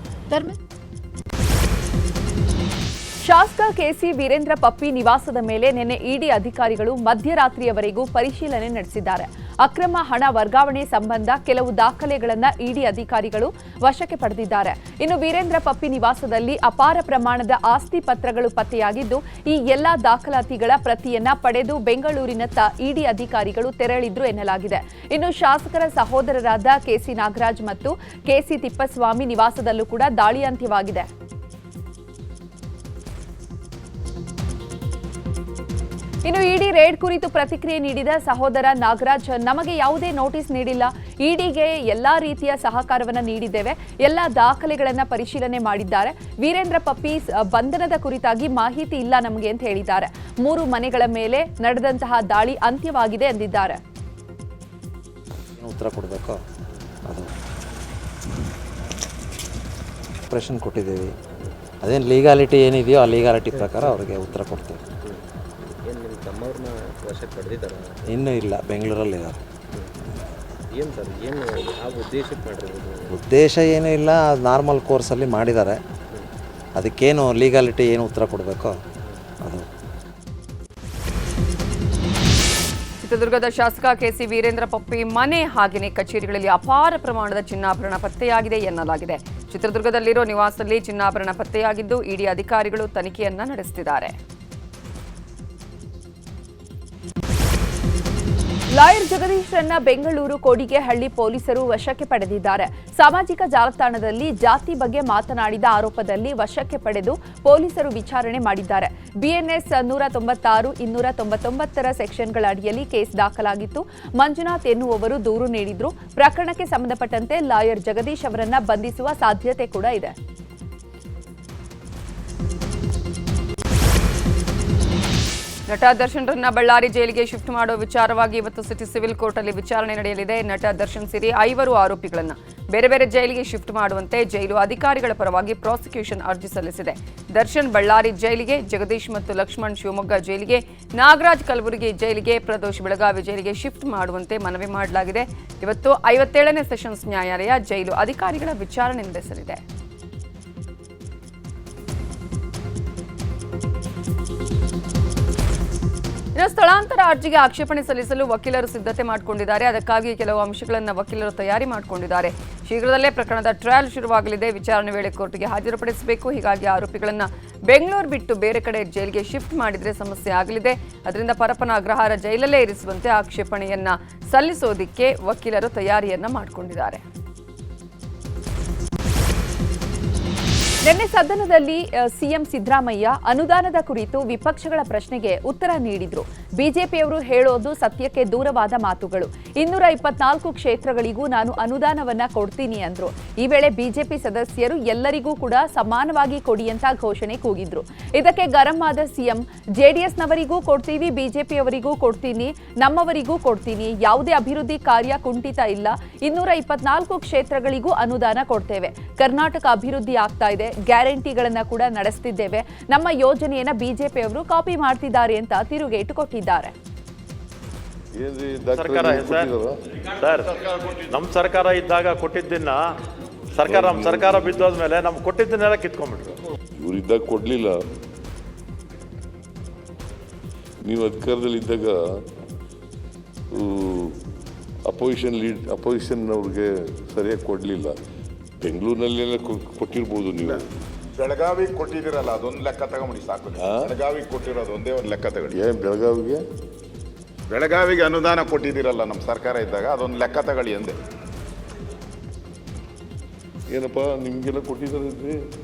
ಶಾಸಕ KC ವೀರೇಂದ್ರ ಪಪ್ಪಿ ನಿವಾಸದ ಮೇಲೆ ನಿನ್ನೆ ಇಡಿ ಅಧಿಕಾರಿಗಳು ಮಧ್ಯರಾತ್ರಿಯವರೆಗೂ ಪರಿಶೀಲನೆ ನಡೆಸಿದ್ದಾರೆ. ಅಕ್ರಮ ಹಣ ವರ್ಗಾವಣೆ ಸಂಬಂಧ ಕೆಲವು ದಾಖಲೆಗಳನ್ನು ಇಡಿ ಅಧಿಕಾರಿಗಳು ವಶಕ್ಕೆ ಪಡೆದಿದ್ದಾರೆ. ಇನ್ನು ವೀರೇಂದ್ರ ಪಪ್ಪಿ ನಿವಾಸದಲ್ಲಿ ಅಪಾರ ಪ್ರಮಾಣದ ಆಸ್ತಿ ಪತ್ರಗಳು ಪತ್ತೆಯಾಗಿದ್ದು, ಈ ಎಲ್ಲಾ ದಾಖಲಾತಿಗಳ ಪ್ರತಿಯನ್ನ ಪಡೆದು ಬೆಂಗಳೂರಿನತ್ತ ಇಡಿ ಅಧಿಕಾರಿಗಳು ತೆರಳಿದ್ರು ಎನ್ನಲಾಗಿದೆ. ಇನ್ನು ಶಾಸಕರ ಸಹೋದರರಾದ KC ನಾಗರಾಜ್ ಮತ್ತು KC ತಿಪ್ಪಸ್ವಾಮಿ ನಿವಾಸದಲ್ಲೂ ಕೂಡ ದಾಳಿ ಅಂತ್ಯವಾಗಿದೆ. ಇನ್ನು ಇಡಿ ರೇಡ್ ಕುರಿತು ಪ್ರತಿಕ್ರಿಯೆ ನೀಡಿದ ಸಹೋದರ ನಾಗರಾಜ್, ನಮಗೆ ಯಾವುದೇ ನೋಟಿಸ್ ನೀಡಿಲ್ಲ. ಇಡಿಗೆ ಎಲ್ಲಾ ರೀತಿಯ ಸಹಕಾರವನ್ನು ನೀಡಿದ್ದೇವೆ. ಎಲ್ಲಾ ದಾಖಲೆಗಳನ್ನು ಪರಿಶೀಲನೆ ಮಾಡಿದ್ದಾರೆ. ವೀರೇಂದ್ರ ಪಪ್ಪಿ ಬಂಧನದ ಕುರಿತಾಗಿ ಮಾಹಿತಿ ಇಲ್ಲ ನಮಗೆ ಅಂತ ಹೇಳಿದ್ದಾರೆ. 3 ಮನೆಗಳ ಮೇಲೆ ನಡೆದಂತಹ ದಾಳಿ ಅಂತ್ಯವಾಗಿದೆ ಎಂದಿದ್ದಾರೆ. ಉತ್ತರ ಕೊಡಬೇಕು, ಅದು ಆಪರೇಷನ್ ಕೊಟ್ಟಿದ್ದೀವಿ. ಅದೇನು ಲೀಗಾಲಿಟಿ ಏನಿದೆಯೋ ಆ ಲೀಗಾಲಿಟಿ ಪ್ರಕಾರ ಅವರಿಗೆ ಉತ್ತರ ಕೊಡ್ತೇವೆ. ಇನ್ನೂ ಇಲ್ಲ, ಬೆಂಗಳೂರಲ್ಲಿದ್ದಾರೆ. ಉದ್ದೇಶ ಏನೂ ಇಲ್ಲ, ನಾರ್ಮಲ್ ಕೋರ್ಸಲ್ಲಿ ಮಾಡಿದ್ದಾರೆ. ಅದಕ್ಕೇನು ಲೀಗಾಲಿಟಿ ಏನು ಉತ್ತರ ಕೊಡಬೇಕೋ ಅದು. ಚಿತ್ರದುರ್ಗದ ಶಾಸಕ KC ವೀರೇಂದ್ರ ಪಪ್ಪಿ ಮನೆ ಹಾಗೆಯೇ ಕಚೇರಿಗಳಲ್ಲಿ ಅಪಾರ ಪ್ರಮಾಣದ ಚಿನ್ನಾಭರಣ ಪತ್ತೆಯಾಗಿದೆ ಎನ್ನಲಾಗಿದೆ. ಚಿತ್ರದುರ್ಗದಲ್ಲಿರೋ ನಿವಾಸದಲ್ಲಿ ಚಿನ್ನಾಭರಣ ಪತ್ತೆಯಾಗಿದ್ದು, ಇಡಿ ಅಧಿಕಾರಿಗಳು ತನಿಖೆಯನ್ನ ನಡೆಸುತ್ತಿದ್ದಾರೆ. ಲಾಯರ್ ಜಗದೀಶ್ರನ್ನ ಬೆಂಗಳೂರು ಕೋಡಿಗೆಹಳ್ಳಿ ಪೊಲೀಸರು ವಶಕ್ಕೆ ಪಡೆದಿದ್ದಾರೆ. ಸಾಮಾಜಿಕ ಜಾಲತಾಣದಲ್ಲಿ ಜಾತಿ ಬಗ್ಗೆ ಮಾತನಾಡಿದ ಆರೋಪದಲ್ಲಿ ವಶಕ್ಕೆ ಪಡೆದು ಪೊಲೀಸರು ವಿಚಾರಣೆ ಮಾಡಿದ್ದಾರೆ. BNS 196, 299 ಸೆಕ್ಷನ್ಗಳ ಅಡಿಯಲ್ಲಿ ಕೇಸ್ ದಾಖಲಾಗಿತ್ತು. ಮಂಜುನಾಥ್ ಎನ್ನುವವರು ದೂರು ನೀಡಿದ್ರು. ಪ್ರಕರಣಕ್ಕೆ ಸಂಬಂಧಪಟ್ಟಂತೆ ಲಾಯರ್ ಜಗದೀಶ್ ಅವರನ್ನ ಬಂಧಿಸುವ ಸಾಧ್ಯತೆ ಕೂಡ ಇದೆ. ನಟ ದರ್ಶನ್ರನ್ನ ಬಳ್ಳಾರಿ ಜೈಲಿಗೆ ಶಿಫ್ಟ್ ಮಾಡುವ ವಿಚಾರವಾಗಿ ಇವತ್ತು ಸಿಟಿ ಸಿವಿಲ್ ಕೋರ್ಟಲ್ಲಿ ವಿಚಾರಣೆ ನಡೆಯಲಿದೆ. ನಟ ದರ್ಶನ್ ಸೇರಿ 5 ಆರೋಪಿಗಳನ್ನು ಬೇರೆ ಬೇರೆ ಜೈಲಿಗೆ ಶಿಫ್ಟ್ ಮಾಡುವಂತೆ ಜೈಲು ಅಧಿಕಾರಿಗಳ ಪರವಾಗಿ ಪ್ರಾಸಿಕ್ಯೂಷನ್ ಅರ್ಜಿ ಸಲ್ಲಿಸಿದೆ. ದರ್ಶನ್ ಬಳ್ಳಾರಿ ಜೈಲಿಗೆ, ಜಗದೀಶ್ ಮತ್ತು ಲಕ್ಷ್ಮಣ್ ಶಿವಮೊಗ್ಗ ಜೈಲಿಗೆ, ನಾಗರಾಜ್ ಕಲಬುರಗಿ ಜೈಲಿಗೆ, ಪ್ರದೋಷ್ ಬೆಳಗಾವಿ ಜೈಲಿಗೆ ಶಿಫ್ಟ್ ಮಾಡುವಂತೆ ಮನವಿ ಮಾಡಲಾಗಿದೆ. ಇವತ್ತು 57ನೇ ಸೆಷನ್ಸ್ ನ್ಯಾಯಾಲಯ ಜೈಲು ಅಧಿಕಾರಿಗಳ ವಿಚಾರಣೆ ನಡೆಸಲಿದೆ. ಇನ್ನು ಸ್ಥಳಾಂತರ ಅರ್ಜಿಗೆ ಆಕ್ಷೇಪಣೆ ಸಲ್ಲಿಸಲು ವಕೀಲರು ಸಿದ್ಧತೆ ಮಾಡಿಕೊಂಡಿದ್ದಾರೆ. ಅದಕ್ಕಾಗಿ ಕೆಲವು ಅಂಶಗಳನ್ನು ವಕೀಲರು ತಯಾರಿ ಮಾಡಿಕೊಂಡಿದ್ದಾರೆ. ಶೀಘ್ರದಲ್ಲೇ ಪ್ರಕರಣದ ಟ್ರಯಲ್ ಶುರುವಾಗಲಿದೆ. ವಿಚಾರಣೆ ವೇಳೆ ಕೋರ್ಟ್ಗೆ ಹಾಜರುಪಡಿಸಬೇಕು. ಹೀಗಾಗಿ ಆರೋಪಿಗಳನ್ನು ಬೆಂಗಳೂರು ಬಿಟ್ಟು ಬೇರೆ ಕಡೆ ಜೈಲಿಗೆ ಶಿಫ್ಟ್ ಮಾಡಿದರೆ ಸಮಸ್ಯೆ ಆಗಲಿದೆ. ಅದರಿಂದ ಪರಪ್ಪನ ಅಗ್ರಹಾರ ಜೈಲಲ್ಲೇ ಇರಿಸುವಂತೆ ಆಕ್ಷೇಪಣೆಯನ್ನ ಸಲ್ಲಿಸೋದಿಕ್ಕೆ ವಕೀಲರು ತಯಾರಿಯನ್ನ ಮಾಡಿಕೊಂಡಿದ್ದಾರೆ. ನಿನ್ನೆ ಸದನದಲ್ಲಿ ಸಿಎಂ ಸಿದ್ದರಾಮಯ್ಯ ಅನುದಾನದ ಕುರಿತು ವಿಪಕ್ಷಗಳ ಪ್ರಶ್ನೆಗೆ ಉತ್ತರ ನೀಡಿದ್ರು. ಬಿಜೆಪಿಯವರು ಹೇಳೋದು ಸತ್ಯಕ್ಕೆ ದೂರವಾದ ಮಾತುಗಳು. 224 ಕ್ಷೇತ್ರಗಳಿಗೂ ನಾನು ಅನುದಾನವನ್ನ ಕೊಡ್ತೀನಿ ಅಂದ್ರು. ಈ ವೇಳೆ ಬಿಜೆಪಿ ಸದಸ್ಯರು ಎಲ್ಲರಿಗೂ ಕೂಡ ಸಮಾನವಾಗಿ ಕೊಡಿ ಅಂತ ಘೋಷಣೆ ಕೂಗಿದ್ರು. ಇದಕ್ಕೆ ಗರಂ ಆದ ಸಿಎಂ, ಜೆಡಿಎಸ್ನವರಿಗೂ ಕೊಡ್ತೀವಿ, ಬಿಜೆಪಿಯವರಿಗೂ ಕೊಡ್ತೀನಿ, ನಮ್ಮವರಿಗೂ ಕೊಡ್ತೀನಿ, ಯಾವುದೇ ಅಭಿವೃದ್ಧಿ ಕಾರ್ಯ ಕುಂಠಿತ ಇಲ್ಲ, 224 ಕ್ಷೇತ್ರಗಳಿಗೂ ಅನುದಾನ ಕೊಡ್ತೇವೆ, ಕರ್ನಾಟಕ ಅಭಿವೃದ್ಧಿ ಆಗ್ತಾ ಇದೆ, ಗ್ಯಾರಂಟಿಗಳನ್ನ ಕೂಡ ನಡೆಸ್ತಿದ್ದೇವೆ, ನಮ್ಮ ಯೋಜನೆಯನ್ನ ಬಿಜೆಪಿಯವರು ಕಾಪಿ ಮಾಡ್ತಿದ್ದಾರೆ ಅಂತ ತಿರುಗೇಟು ಕೊಟ್ಟಿದ್ದಾರೆ. ಸರ್, ನಮ್ಮ ಸರ್ಕಾರ ಇದ್ದಾಗ ಕೊಟ್ಟಿದ್ದನ್ನ ನಮ್ಮ ಸರ್ಕಾರ ಬಿದ್ದೋದ್ಮೇಲೆ ನಮ್ಗೆ ಕೊಟ್ಟಿದ್ದನ್ನೆಲ್ಲ ಕಿತ್ಕೊಂಡ್ಬಿಟ್ರು. ಇವರಿದ್ದಾಗ ಕೊಡ್ಲಿಲ್ಲ. ನೀವು ಅಧಿಕಾರದಲ್ಲಿ ಇದ್ದಾಗ ಅಪೋಸಿಷನ್ ಅವ್ರಿಗೆ ಸರಿಯಾಗಿ ಕೊಡಲಿಲ್ಲ. ಬೆಂಗಳೂರಿನಲ್ಲೆಲ್ಲ ಕೊಟ್ಟಿರ್ಬೋದು. ನೀವು ಬೆಳಗಾವಿ ಕೊಟ್ಟಿದ್ದೀರಲ್ಲ, ಅದೊಂದು ಲೆಕ್ಕ ತಗೊಂಬಿಡಿ ಸಾಕು. ಬೆಳಗಾವಿ ಕೊಟ್ಟಿರೋದು ಒಂದೇ ಒಂದು ಲೆಕ್ಕ ತಗೊಳ್ಳಿ. ಏನು ಬೆಳಗಾವಿಗೆ ಅನುದಾನ ಕೊಟ್ಟಿದ್ದೀರಲ್ಲ ನಮ್ಮ ಸರ್ಕಾರ ಇದ್ದಾಗ, ಅದೊಂದು ಲೆಕ್ಕ ತಗೊಳ್ಳಿ ಅಂದೆ. ಏನಪ್ಪ ನಿಮಗೆಲ್ಲ ಕೊಟ್ಟಿದ್ದಾರೆ?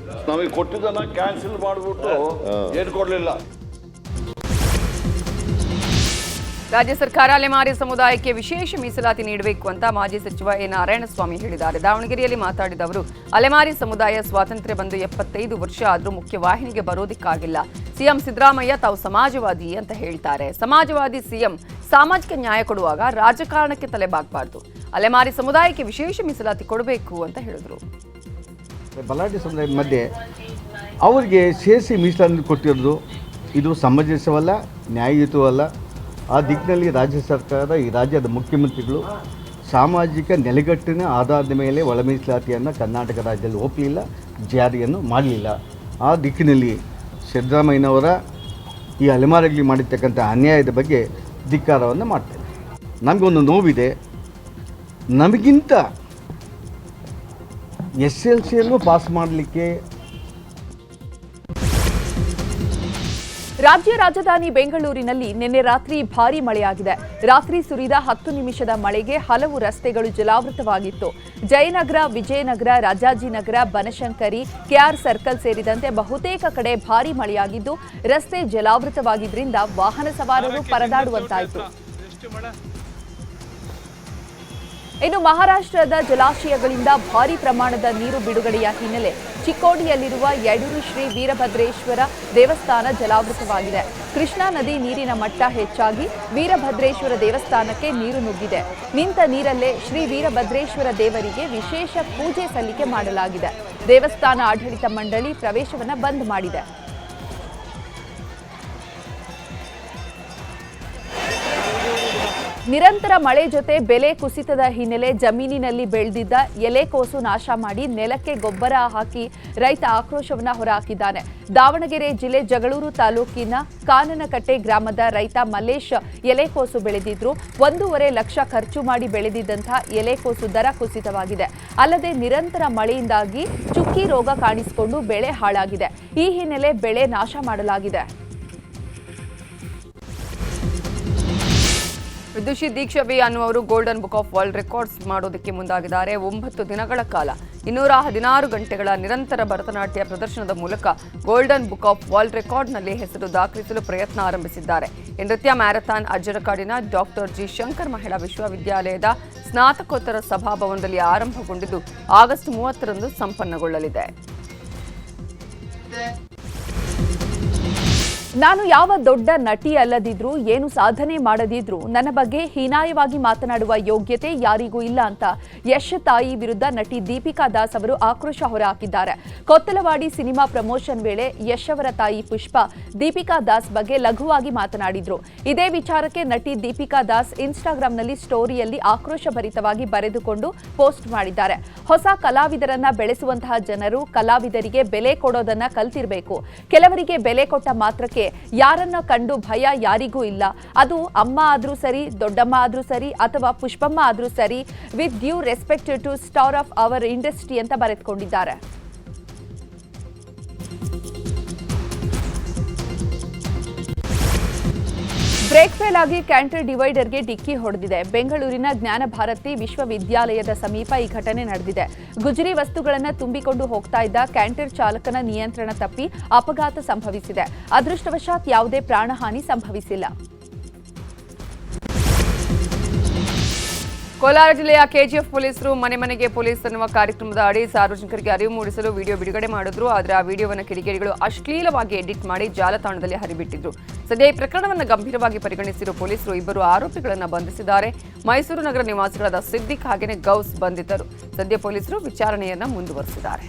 ನಮಗೆ ಕೊಟ್ಟಿದ್ದನ್ನ ಕ್ಯಾನ್ಸಲ್ ಮಾಡಿಬಿಟ್ಟು ಏನು ಕೊಡಲಿಲ್ಲ. ರಾಜ್ಯ ಸರ್ಕಾರ ಅಲೆಮಾರಿ ಸಮುದಾಯಕ್ಕೆ ವಿಶೇಷ ಮೀಸಲಾತಿ ನೀಡಬೇಕು ಅಂತ ಮಾಜಿ ಸಚಿವ ಎ ನಾರಾಯಣಸ್ವಾಮಿ ಹೇಳಿದ್ದಾರೆ. ದಾವಣಗೆರೆಯಲ್ಲಿ ಮಾತಾಡಿದ ಅವರು, ಅಲೆಮಾರಿ ಸಮುದಾಯ ಸ್ವಾತಂತ್ರ್ಯ ಬಂದು 75 ವರ್ಷ ಆದರೂ ಮುಖ್ಯವಾಹಿನಿಗೆ ಬರೋದಿಕ್ಕಾಗಿಲ್ಲ. ಸಿಎಂ ಸಿದ್ದರಾಮಯ್ಯ ತಾವು ಸಮಾಜವಾದಿ ಅಂತ ಹೇಳ್ತಾರೆ. ಸಮಾಜವಾದಿ ಸಿಎಂ ಸಾಮಾಜಿಕ ನ್ಯಾಯ ಕೊಡುವಾಗ ರಾಜಕಾರಣಕ್ಕೆ ತಲೆಬಾಗಬಾರ್ದು. ಅಲೆಮಾರಿ ಸಮುದಾಯಕ್ಕೆ ವಿಶೇಷ ಮೀಸಲಾತಿ ಕೊಡಬೇಕು ಅಂತ ಹೇಳಿದ್ರು. ಬಲಾಢ್ಯ ಸಮುದಾಯದ ಮಧ್ಯೆ ಅವರಿಗೆ ಸೇರಿಸಿ ಮೀಸಲಾತಿ ಕೊಟ್ಟಿರೋದು ಇದು ಸಮಂಜಸವಲ್ಲ, ನ್ಯಾಯಯುತವಲ್ಲ. ಆ ದಿಕ್ಕಿನಲ್ಲಿ ರಾಜ್ಯ ಸರ್ಕಾರ, ಈ ರಾಜ್ಯದ ಮುಖ್ಯಮಂತ್ರಿಗಳು ಸಾಮಾಜಿಕ ನೆಲೆಗಟ್ಟಿನ ಆಧಾರದ ಮೇಲೆ ಒಳ ಮೀಸಲಾತಿಯನ್ನು ಕರ್ನಾಟಕ ರಾಜ್ಯದಲ್ಲಿ ಒಪ್ಪಲಿಲ್ಲ, ಜಾರಿಯನ್ನು ಮಾಡಲಿಲ್ಲ. ಆ ದಿಕ್ಕಿನಲ್ಲಿ ಸಿದ್ದರಾಮಯ್ಯನವರ ಈ ಅಲೆಮಾರಿಗಳಿಗೆ ಮಾಡಿರ್ತಕ್ಕಂಥ ಅನ್ಯಾಯದ ಬಗ್ಗೆ ಧಿಕ್ಕಾರವನ್ನು ಮಾಡ್ತೇವೆ. ನಮಗೊಂದು ನೋವಿದೆ. ನಮಗಿಂತ SLCಯನ್ನು ಪಾಸ್ ಮಾಡಲಿಕ್ಕೆ ರಾಜ್ಯ ರಾಜಧಾನಿ ಬೆಂಗಳೂರಿನಲ್ಲಿ ನಿನ್ನೆ ರಾತ್ರಿ ಭಾರೀ ಮಳೆಯಾಗಿದೆ. ರಾತ್ರಿ ಸುರಿದ 10 ನಿಮಿಷದ ಮಳೆಗೆ ಹಲವು ರಸ್ತೆಗಳು ಜಲಾವೃತವಾಗಿತ್ತು. ಜಯನಗರ, ವಿಜಯನಗರ, ರಾಜಾಜಿನಗರ, ಬನಶಂಕರಿ, KR ಸರ್ಕಲ್ ಸೇರಿದಂತೆ ಬಹುತೇಕ ಕಡೆ ಭಾರೀ ಮಳೆಯಾಗಿದ್ದು ರಸ್ತೆ ಜಲಾವೃತವಾಗಿದ್ದರಿಂದ ವಾಹನ ಸವಾರರು ಪರದಾಡುವಂತಾಯಿತು. ಇನ್ನು ಮಹಾರಾಷ್ಟ್ರದ ಜಲಾಶಯಗಳಿಂದ ಭಾರೀ ಪ್ರಮಾಣದ ನೀರು ಬಿಡುಗಡೆಯ ಹಿನ್ನೆಲೆ ಚಿಕ್ಕೋಡಿಯಲ್ಲಿರುವ ಯಡೂರು ಶ್ರೀ ವೀರಭದ್ರೇಶ್ವರ ದೇವಸ್ಥಾನ ಜಲಾವೃತವಾಗಿದೆ. ಕೃಷ್ಣಾ ನದಿ ನೀರಿನ ಮಟ್ಟ ಹೆಚ್ಚಾಗಿ ವೀರಭದ್ರೇಶ್ವರ ದೇವಸ್ಥಾನಕ್ಕೆ ನೀರು ನುಗ್ಗಿದೆ. ನಿಂತ ನೀರಲ್ಲೇ ಶ್ರೀ ವೀರಭದ್ರೇಶ್ವರ ದೇವರಿಗೆ ವಿಶೇಷ ಪೂಜೆ ಸಲ್ಲಿಕೆ ಮಾಡಲಾಗಿದೆ. ದೇವಸ್ಥಾನ ಆಡಳಿತ ಮಂಡಳಿ ಪ್ರವೇಶವನ್ನು ಬಂದ್ ಮಾಡಿದೆ. ನಿರಂತರ ಮಳೆ ಜೊತೆ ಬೆಲೆ ಕುಸಿತದ ಹಿನ್ನೆಲೆ ಜಮೀನಿನಲ್ಲಿ ಬೆಳೆದಿದ್ದ ಎಲೆಕೋಸು ನಾಶ ಮಾಡಿ ನೆಲಕ್ಕೆ ಗೊಬ್ಬರ ಹಾಕಿ ರೈತ ಆಕ್ರೋಶವನ್ನು ಹೊರಹಾಕಿದ್ದಾನೆ. ದಾವಣಗೆರೆ ಜಿಲ್ಲೆ ಜಗಳೂರು ತಾಲೂಕಿನ ಕಾನನಕಟ್ಟೆ ಗ್ರಾಮದ ರೈತ ಮಲ್ಲೇಶ್ ಎಲೆಕೋಸು ಬೆಳೆದಿದ್ರು. 1.5 ಲಕ್ಷ ಖರ್ಚು ಮಾಡಿ ಬೆಳೆದಿದ್ದಂತಹ ಎಲೆಕೋಸು ದರ ಕುಸಿತವಾಗಿದೆ. ಅಲ್ಲದೆ ನಿರಂತರ ಮಳೆಯಿಂದಾಗಿ ಚುಕ್ಕಿ ರೋಗ ಕಾಣಿಸಿಕೊಂಡು ಬೆಳೆ ಹಾಳಾಗಿದೆ. ಈ ಹಿನ್ನೆಲೆ ಬೆಳೆ ನಾಶ ಮಾಡಲಾಗಿದೆ. ವಿದುಷಿ ದೀಕ್ಷಾ ವಿ ಅನ್ನುವರು golden book of world records ಮಾಡೋದಕ್ಕೆ ಮುಂದಾಗಿದ್ದಾರೆ. 9 ದಿನಗಳ ಕಾಲ 216 ಗಂಟೆಗಳ ನಿರಂತರ ಭರತನಾಟ್ಯ ಪ್ರದರ್ಶನದ ಮೂಲಕ ಗೋಲ್ಡನ್ ಬುಕ್ ಆಫ್ ವರ್ಲ್ಡ್ ರೆಕಾರ್ಡ್ನಲ್ಲಿ ಹೆಸರು ದಾಖಲಿಸಲು ಪ್ರಯತ್ನ ಆರಂಭಿಸಿದ್ದಾರೆ. ಈ ನೃತ್ಯ ಮ್ಯಾರಥಾನ್ ಅಜ್ಜರಕಾಡಿನ ಡಾಕ್ಟರ್ ಜಿ ಶಂಕರ್ ಮಹಿಳಾ ವಿಶ್ವವಿದ್ಯಾಲಯದ ಸ್ನಾತಕೋತ್ತರ ಸಭಾಭವನದಲ್ಲಿ ಆರಂಭಗೊಂಡಿದ್ದು ಆಗಸ್ಟ್ 30ರಂದು ಸಂಪನ್ನಗೊಳ್ಳಲಿದೆ. ನಾನು ಯಾವ ದೊಡ್ಡ ನಟಿ ಅಲ್ಲದಿದ್ರೂ, ಏನು ಸಾಧನೆ ಮಾಡದಿದ್ರೂ ನನ್ನ ಬಗ್ಗೆ ಹೀನಾಯವಾಗಿ ಮಾತನಾಡುವ ಯೋಗ್ಯತೆ ಯಾರಿಗೂ ಇಲ್ಲ ಅಂತ ಯಶ್ ತಾಯಿ ವಿರುದ್ಧ ನಟಿ ದೀಪಿಕಾ ದಾಸ್ ಅವರು ಆಕ್ರೋಶ ಹೊರಹಾಕಿದ್ದಾರೆ. ಕೊತ್ತಲವಾಡಿ ಸಿನಿಮಾ ಪ್ರಮೋಷನ್ ವೇಳೆ ಯಶ್ ಅವರ ತಾಯಿ ಪುಷ್ಪ ದೀಪಿಕಾ ದಾಸ್ ಬಗ್ಗೆ ಲಘುವಾಗಿ ಮಾತನಾಡಿದ್ರು. ಇದೇ ವಿಚಾರಕ್ಕೆ ನಟಿ ದೀಪಿಕಾ ದಾಸ್ ಇನ್ಸ್ಟಾಗ್ರಾಂನಲ್ಲಿ ಸ್ಟೋರಿಯಲ್ಲಿ ಆಕ್ರೋಶಭರಿತವಾಗಿ ಬರೆದುಕೊಂಡು ಪೋಸ್ಟ್ ಮಾಡಿದ್ದಾರೆ. ಹೊಸ ಕಲಾವಿದರನ್ನ ಬೆಳೆಸುವಂತಹ ಜನರು ಕಲಾವಿದರಿಗೆ ಬೆಲೆ ಕೊಡೋದನ್ನ ಕಲ್ತಿರಬೇಕು. ಕೆಲವರಿಗೆ ಬೆಲೆ ಕೊಟ್ಟ ಮಾತ್ರಕ್ಕೆ ಯಾಕೆ? ಯಾರನ್ನ ಕಂಡು ಭಯ ಯಾರಿಗೂ ಇಲ್ಲ. ಅದು ಅಮ್ಮ ಆದ್ರೂ ಸರಿ, ದೊಡ್ಡಮ್ಮ ಆದ್ರೂ ಸರಿ, ಅಥವಾ ಪುಷ್ಪಮ್ಮ ಆದ್ರೂ ಸರಿ. With due respect to star of our industry ಅಂತ ಬರೆದುಕೊಂಡಿದ್ದಾರೆ. ಬ್ರೇಕ್ ಫೇಲ್ ಆಗಿ ಕ್ಯಾಂಟರ್ ಡಿವೈಡರ್ಗೆ ಡಿಕ್ಕಿ ಹೊಡೆದಿದೆ. ಬೆಂಗಳೂರಿನ ಜ್ಞಾನ ಭಾರತಿ ವಿಶ್ವವಿದ್ಯಾಲಯದ ಸಮೀಪ ಈ ಘಟನೆ ನಡೆದಿದೆ. ಗುಜರಿ ವಸ್ತುಗಳನ್ನು ತುಂಬಿಕೊಂಡು ಹೋಗ್ತಾ ಇದ್ದ ಕ್ಯಾಂಟರ್ ಚಾಲಕನ ನಿಯಂತ್ರಣ ತಪ್ಪಿ ಅಪಘಾತ ಸಂಭವಿಸಿದೆ. ಅದೃಷ್ಟವಶಾತ್ ಯಾವುದೇ ಪ್ರಾಣಹಾನಿ ಸಂಭವಿಸಿಲ್ಲ. ಕೋಲಾರ ಜಿಲ್ಲೆಯ ಕೆಜಿಎಫ್ ಪೊಲೀಸರು ಮನೆ ಮನೆಗೆ ಪೊಲೀಸ್ ಅನ್ನುವ ಕಾರ್ಯಕ್ರಮದ ಅಡಿ ಸಾರ್ವಜನಿಕರಿಗೆ ಅರಿವು ಮೂಡಿಸಲು ವಿಡಿಯೋ ಬಿಡುಗಡೆ ಮಾಡಿದ್ರು. ಆದರೆ ಆ ವಿಡಿಯೋವನ್ನು ಕಿಡಿಗೇಡಿಗಳು ಅಶ್ಲೀಲವಾಗಿ ಎಡಿಟ್ ಮಾಡಿ ಜಾಲತಾಣದಲ್ಲಿ ಹರಿಬಿಟ್ಟಿದ್ರು. ಸದ್ಯ ಈ ಪ್ರಕರಣವನ್ನು ಗಂಭೀರವಾಗಿ ಪರಿಗಣಿಸಿರುವ ಪೊಲೀಸರು ಇಬ್ಬರು ಆರೋಪಿಗಳನ್ನು ಬಂಧಿಸಿದ್ದಾರೆ. ಮೈಸೂರು ನಗರ ನಿವಾಸಿಗಳಾದ ಸಿದ್ದಿಕ್ ಹಾಗೆಯೇ ಗೌಸ್ ಬಂಧಿತರು. ಸದ್ಯ ಪೊಲೀಸರು ವಿಚಾರಣೆಯನ್ನು ಮುಂದುವರೆಸಿದ್ದಾರೆ.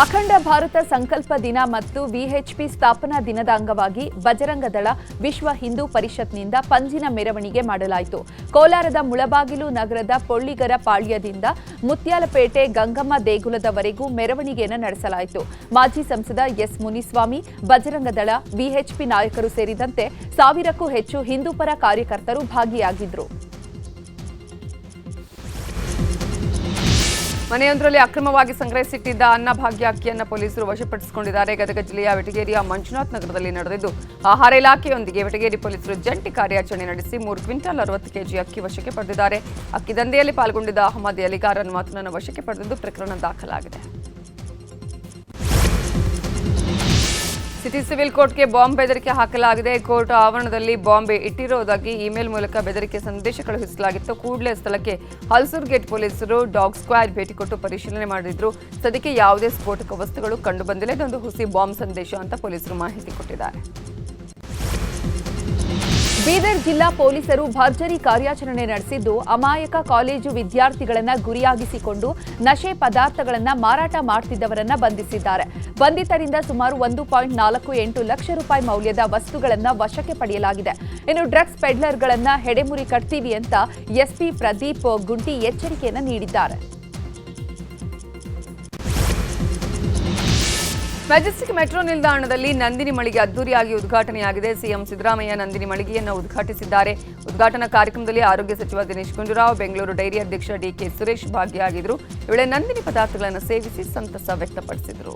ಅಖಂಡ ಭಾರತ ಸಂಕಲ್ಪ ದಿನ ಮತ್ತು ವಿಎಚ್ಪಿ ಸ್ಥಾಪನಾ ದಿನದ ಅಂಗವಾಗಿ ಬಜರಂಗ ದಳ ವಿಶ್ವ ಹಿಂದೂ ಪರಿಷತ್ನಿಂದ ಪಂಜಿನ ಮೆರವಣಿಗೆ ಮಾಡಲಾಯಿತು. ಕೋಲಾರದ ಮುಳಬಾಗಿಲು ನಗರದ ಪೊಳ್ಳಿಗರ ಪಾಳ್ಯದಿಂದ ಮುತ್ಯಾಲಪೇಟೆ ಗಂಗಮ್ಮ ದೇಗುಲದವರೆಗೂ ಮೆರವಣಿಗೆಯನ್ನು ನಡೆಸಲಾಯಿತು. ಮಾಜಿ ಸಂಸದ ಎಸ್ ಮುನಿಸ್ವಾಮಿ, ಬಜರಂಗ ದಳ, ವಿಎಚ್ಪಿ ನಾಯಕರು ಸೇರಿದಂತೆ 1000ಕ್ಕೂ ಹೆಚ್ಚು ಹಿಂದೂಪರ ಕಾರ್ಯಕರ್ತರು ಭಾಗಿಯಾಗಿದ್ದರು. ಮನೆಯೊಂದರಲ್ಲಿ ಅಕ್ರಮವಾಗಿ ಸಂಗ್ರಹಿಸಿಟ್ಟಿದ್ದ ಅನ್ನಭಾಗ್ಯ ಅಕ್ಕಿಯನ್ನು ಪೊಲೀಸರು ವಶಪಡಿಸಿಕೊಂಡಿದ್ದಾರೆ. ಗದಗ ಜಿಲ್ಲೆಯ ಬೆಟಗೇರಿಯ ಮಂಜುನಾಥ್ ನಗರದಲ್ಲಿ ನಡೆದಿದ್ದು ಆಹಾರ ಇಲಾಖೆಯೊಂದಿಗೆ ಬೆಟಗೇರಿ ಪೊಲೀಸರು ಜಂಟಿ ಕಾರ್ಯಾಚರಣೆ ನಡೆಸಿ 3 ಕ್ವಿಂಟಲ್ 60 ಕೆಜಿ ಅಕ್ಕಿ ವಶಕ್ಕೆ ಪಡೆದಿದ್ದಾರೆ. ಅಕ್ಕಿ ದಂಧೆಯಲ್ಲಿ ಪಾಲ್ಗೊಂಡಿದ್ದ ಅಹಮದ್ ಅಲಿಗಾರ್ ಅನ್ನುವಾತನನ್ನು ವಶಕ್ಕೆ ಪಡೆದಿದ್ದು ಪ್ರಕರಣ ದಾಖಲಾಗಿದೆ. ಸಿಟಿ ಸಿವಿಲ್ ಕೋರ್ಟ್ಗೆ ಬಾಂಬ್ ಬೆದರಿಕೆ ಹಾಕಲಾಗಿದೆ. ಕೋರ್ಟ್ ಆವರಣದಲ್ಲಿ ಬಾಂಬ್ ಇಟ್ಟಿರುವುದಾಗಿ ಇಮೇಲ್ ಮೂಲಕ ಬೆದರಿಕೆ ಸಂದೇಶ ಕಳುಹಿಸಲಾಗಿತ್ತು. ಕೂಡಲೇ ಸ್ಥಳಕ್ಕೆ ಹಲ್ಸೂರ್ ಗೇಟ್ ಪೊಲೀಸರು ಡಾಗ್ ಸ್ಕ್ವಾಡ್ ಭೇಟಿ ಕೊಟ್ಟು ಪರಿಶೀಲನೆ ಮಾಡಿದ್ರು. ಸದ್ಯಕ್ಕೆ ಯಾವುದೇ ಸ್ಫೋಟಕ ವಸ್ತುಗಳು ಕಂಡು ಬಂದಿಲ್ಲ. ಇದೊಂದು ಹುಸಿ ಬಾಂಬ್ ಸಂದೇಶ ಅಂತ ಪೊಲೀಸರು ಮಾಹಿತಿ ಕೊಟ್ಟಿದ್ದಾರೆ. ಬೀದರ್ ಜಿಲ್ಲಾ ಪೊಲೀಸರು ಭರ್ಜರಿ ಕಾರ್ಯಾಚರಣೆ ನಡೆಸಿದ್ದು ಅಮಾಯಕ ಕಾಲೇಜು ವಿದ್ಯಾರ್ಥಿಗಳನ್ನು ಗುರಿಯಾಗಿಸಿಕೊಂಡು ನಶೆ ಪದಾರ್ಥಗಳನ್ನು ಮಾರಾಟ ಮಾಡುತ್ತಿದ್ದವರನ್ನ ಬಂಧಿಸಿದ್ದಾರೆ. ಬಂಧಿತರಿಂದ ಸುಮಾರು 1.48 ಲಕ್ಷ ರೂಪಾಯಿ ಮೌಲ್ಯದ ವಸ್ತುಗಳನ್ನು ವಶಕ್ಕೆ ಪಡೆಯಲಾಗಿದೆ. ಇನ್ನು ಡ್ರಗ್ಸ್ ಪೆಡ್ಲರ್ಗಳನ್ನು ಹೆಡೆಮುರಿ ಕಟ್ತೀವಿ ಅಂತ ಎಸ್ಪಿ ಪ್ರದೀಪ್ ಗುಂಟಿ ಎಚ್ಚರಿಕೆಯನ್ನು ನೀಡಿದ್ದಾರೆ. ಮೆಜೆಸ್ಟಿಕ್ ಮೆಟ್ರೋ ನಿಲ್ದಾಣದಲ್ಲಿ ನಂದಿನಿ ಮಳಿಗೆ ಅದ್ದೂರಿಯಾಗಿ ಉದ್ಘಾಟನೆಯಾಗಿದೆ. ಸಿಎಂ ಸಿದ್ದರಾಮಯ್ಯ ನಂದಿನಿ ಮಳಿಗೆಯನ್ನು ಉದ್ಘಾಟಿಸಿದ್ದಾರೆ. ಉದ್ಘಾಟನಾ ಕಾರ್ಯಕ್ರಮದಲ್ಲಿ ಆರೋಗ್ಯ ಸಚಿವ ದಿನೇಶ್ ಗುಂಡೂರಾವ್, ಬೆಂಗಳೂರು ಡೈರಿ ಅಧ್ಯಕ್ಷ ಡಿಕೆ ಸುರೇಶ್ ಭಾಗಿಯಾಗಿದ್ದರು. ಈ ವೇಳೆ ನಂದಿನಿ ಪದಾರ್ಥಗಳನ್ನು ಸೇವಿಸಿ ಸಂತಸ ವ್ಯಕ್ತಪಡಿಸಿದರು.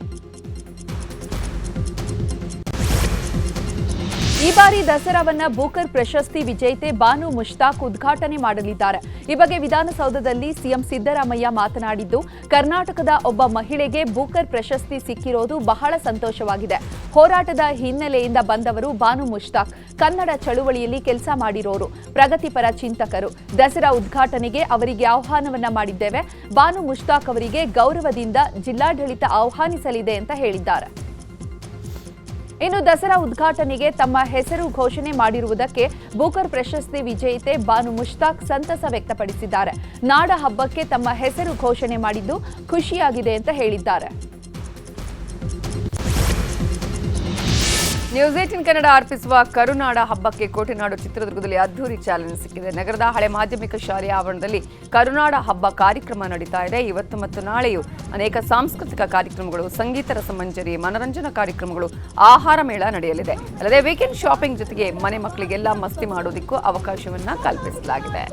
ಈ ಬಾರಿ ದಸರಾವನ್ನ ಬೂಕರ್ ಪ್ರಶಸ್ತಿ ವಿಜೇತೆ ಬಾನು ಮುಷ್ತಾಕ್ ಉದ್ಘಾಟನೆ ಮಾಡಲಿದ್ದಾರೆ. ಈ ಬಗ್ಗೆ ವಿಧಾನಸೌಧದಲ್ಲಿ ಸಿಎಂ ಸಿದ್ದರಾಮಯ್ಯ ಮಾತನಾಡಿದ್ದು, ಕರ್ನಾಟಕದ ಒಬ್ಬ ಮಹಿಳೆಗೆ ಬೂಕರ್ ಪ್ರಶಸ್ತಿ ಸಿಕ್ಕಿರೋದು ಬಹಳ ಸಂತೋಷವಾಗಿದೆ. ಹೋರಾಟದ ಹಿನ್ನೆಲೆಯಿಂದ ಬಂದವರು ಬಾನು ಮುಷ್ತಾಕ್. ಕನ್ನಡ ಚಳುವಳಿಯಲ್ಲಿ ಕೆಲಸ ಮಾಡಿರೋರು, ಪ್ರಗತಿಪರ ಚಿಂತಕರು. ದಸರಾ ಉದ್ಘಾಟನೆಗೆ ಅವರಿಗೆ ಆಹ್ವಾನವನ್ನ ಮಾಡಿದ್ದೇವೆ. ಬಾನು ಮುಷ್ತಾಕ್ ಅವರಿಗೆ ಗೌರವದಿಂದ ಜಿಲ್ಲಾಡಳಿತ ಆಹ್ವಾನಿಸಲಿದೆ ಅಂತ ಹೇಳಿದ್ದಾರೆ. ಇನ್ನು ದಸರಾ ಉದ್ಘಾಟನೆಗೆ ತಮ್ಮ ಹೆಸರು ಘೋಷಣೆ ಮಾಡಿರುವುದಕ್ಕೆ ಬೂಕರ್ ಪ್ರಶಸ್ತಿ ವಿಜೇತೆ ಬಾನು ಮುಷ್ತಾಕ್ ಸಂತಸ ವ್ಯಕ್ತಪಡಿಸಿದ್ದಾರೆ. ನಾಡ ಹಬ್ಬಕ್ಕೆ ತಮ್ಮ ಹೆಸರು ಘೋಷಣೆ ಮಾಡಿದ್ದು ಖುಷಿಯಾಗಿದೆ ಅಂತ ಹೇಳಿದ್ದಾರೆ. ನ್ಯೂಸ್ 18 ಕನ್ನಡ ಅರ್ಪಿಸುವ ಕರುನಾಡ ಹಬ್ಬಕ್ಕೆ ಕೋಟೆನಾಡು ಚಿತ್ರದುರ್ಗದಲ್ಲಿ ಅದ್ದೂರಿ ಚಾಲನೆ ಸಿಕ್ಕಿದೆ. ನಗರದ ಹಳೆ ಮಾಧ್ಯಮಿಕ ಶಾಲೆಯ ಆವರಣದಲ್ಲಿ ಕರುನಾಡ ಹಬ್ಬ ಕಾರ್ಯಕ್ರಮ ನಡೀತಾ ಇದೆ. ಇವತ್ತು ಮತ್ತು ನಾಳೆಯೂ ಅನೇಕ ಸಾಂಸ್ಕೃತಿಕ ಕಾರ್ಯಕ್ರಮಗಳು, ಸಂಗೀತ ರಸಮಂಜರಿ, ಮನರಂಜನಾ ಕಾರ್ಯಕ್ರಮಗಳು, ಆಹಾರ ಮೇಳ ನಡೆಯಲಿದೆ. ಅಲ್ಲದೆ ವೀಕೆಂಡ್ ಶಾಪಿಂಗ್ ಜೊತೆಗೆ ಮನೆ ಮಕ್ಕಳಿಗೆಲ್ಲ ಮಸ್ತಿ ಮಾಡೋದಕ್ಕೂ ಅವಕಾಶವನ್ನ ಕಲ್ಪಿಸಲಾಗಿದೆ.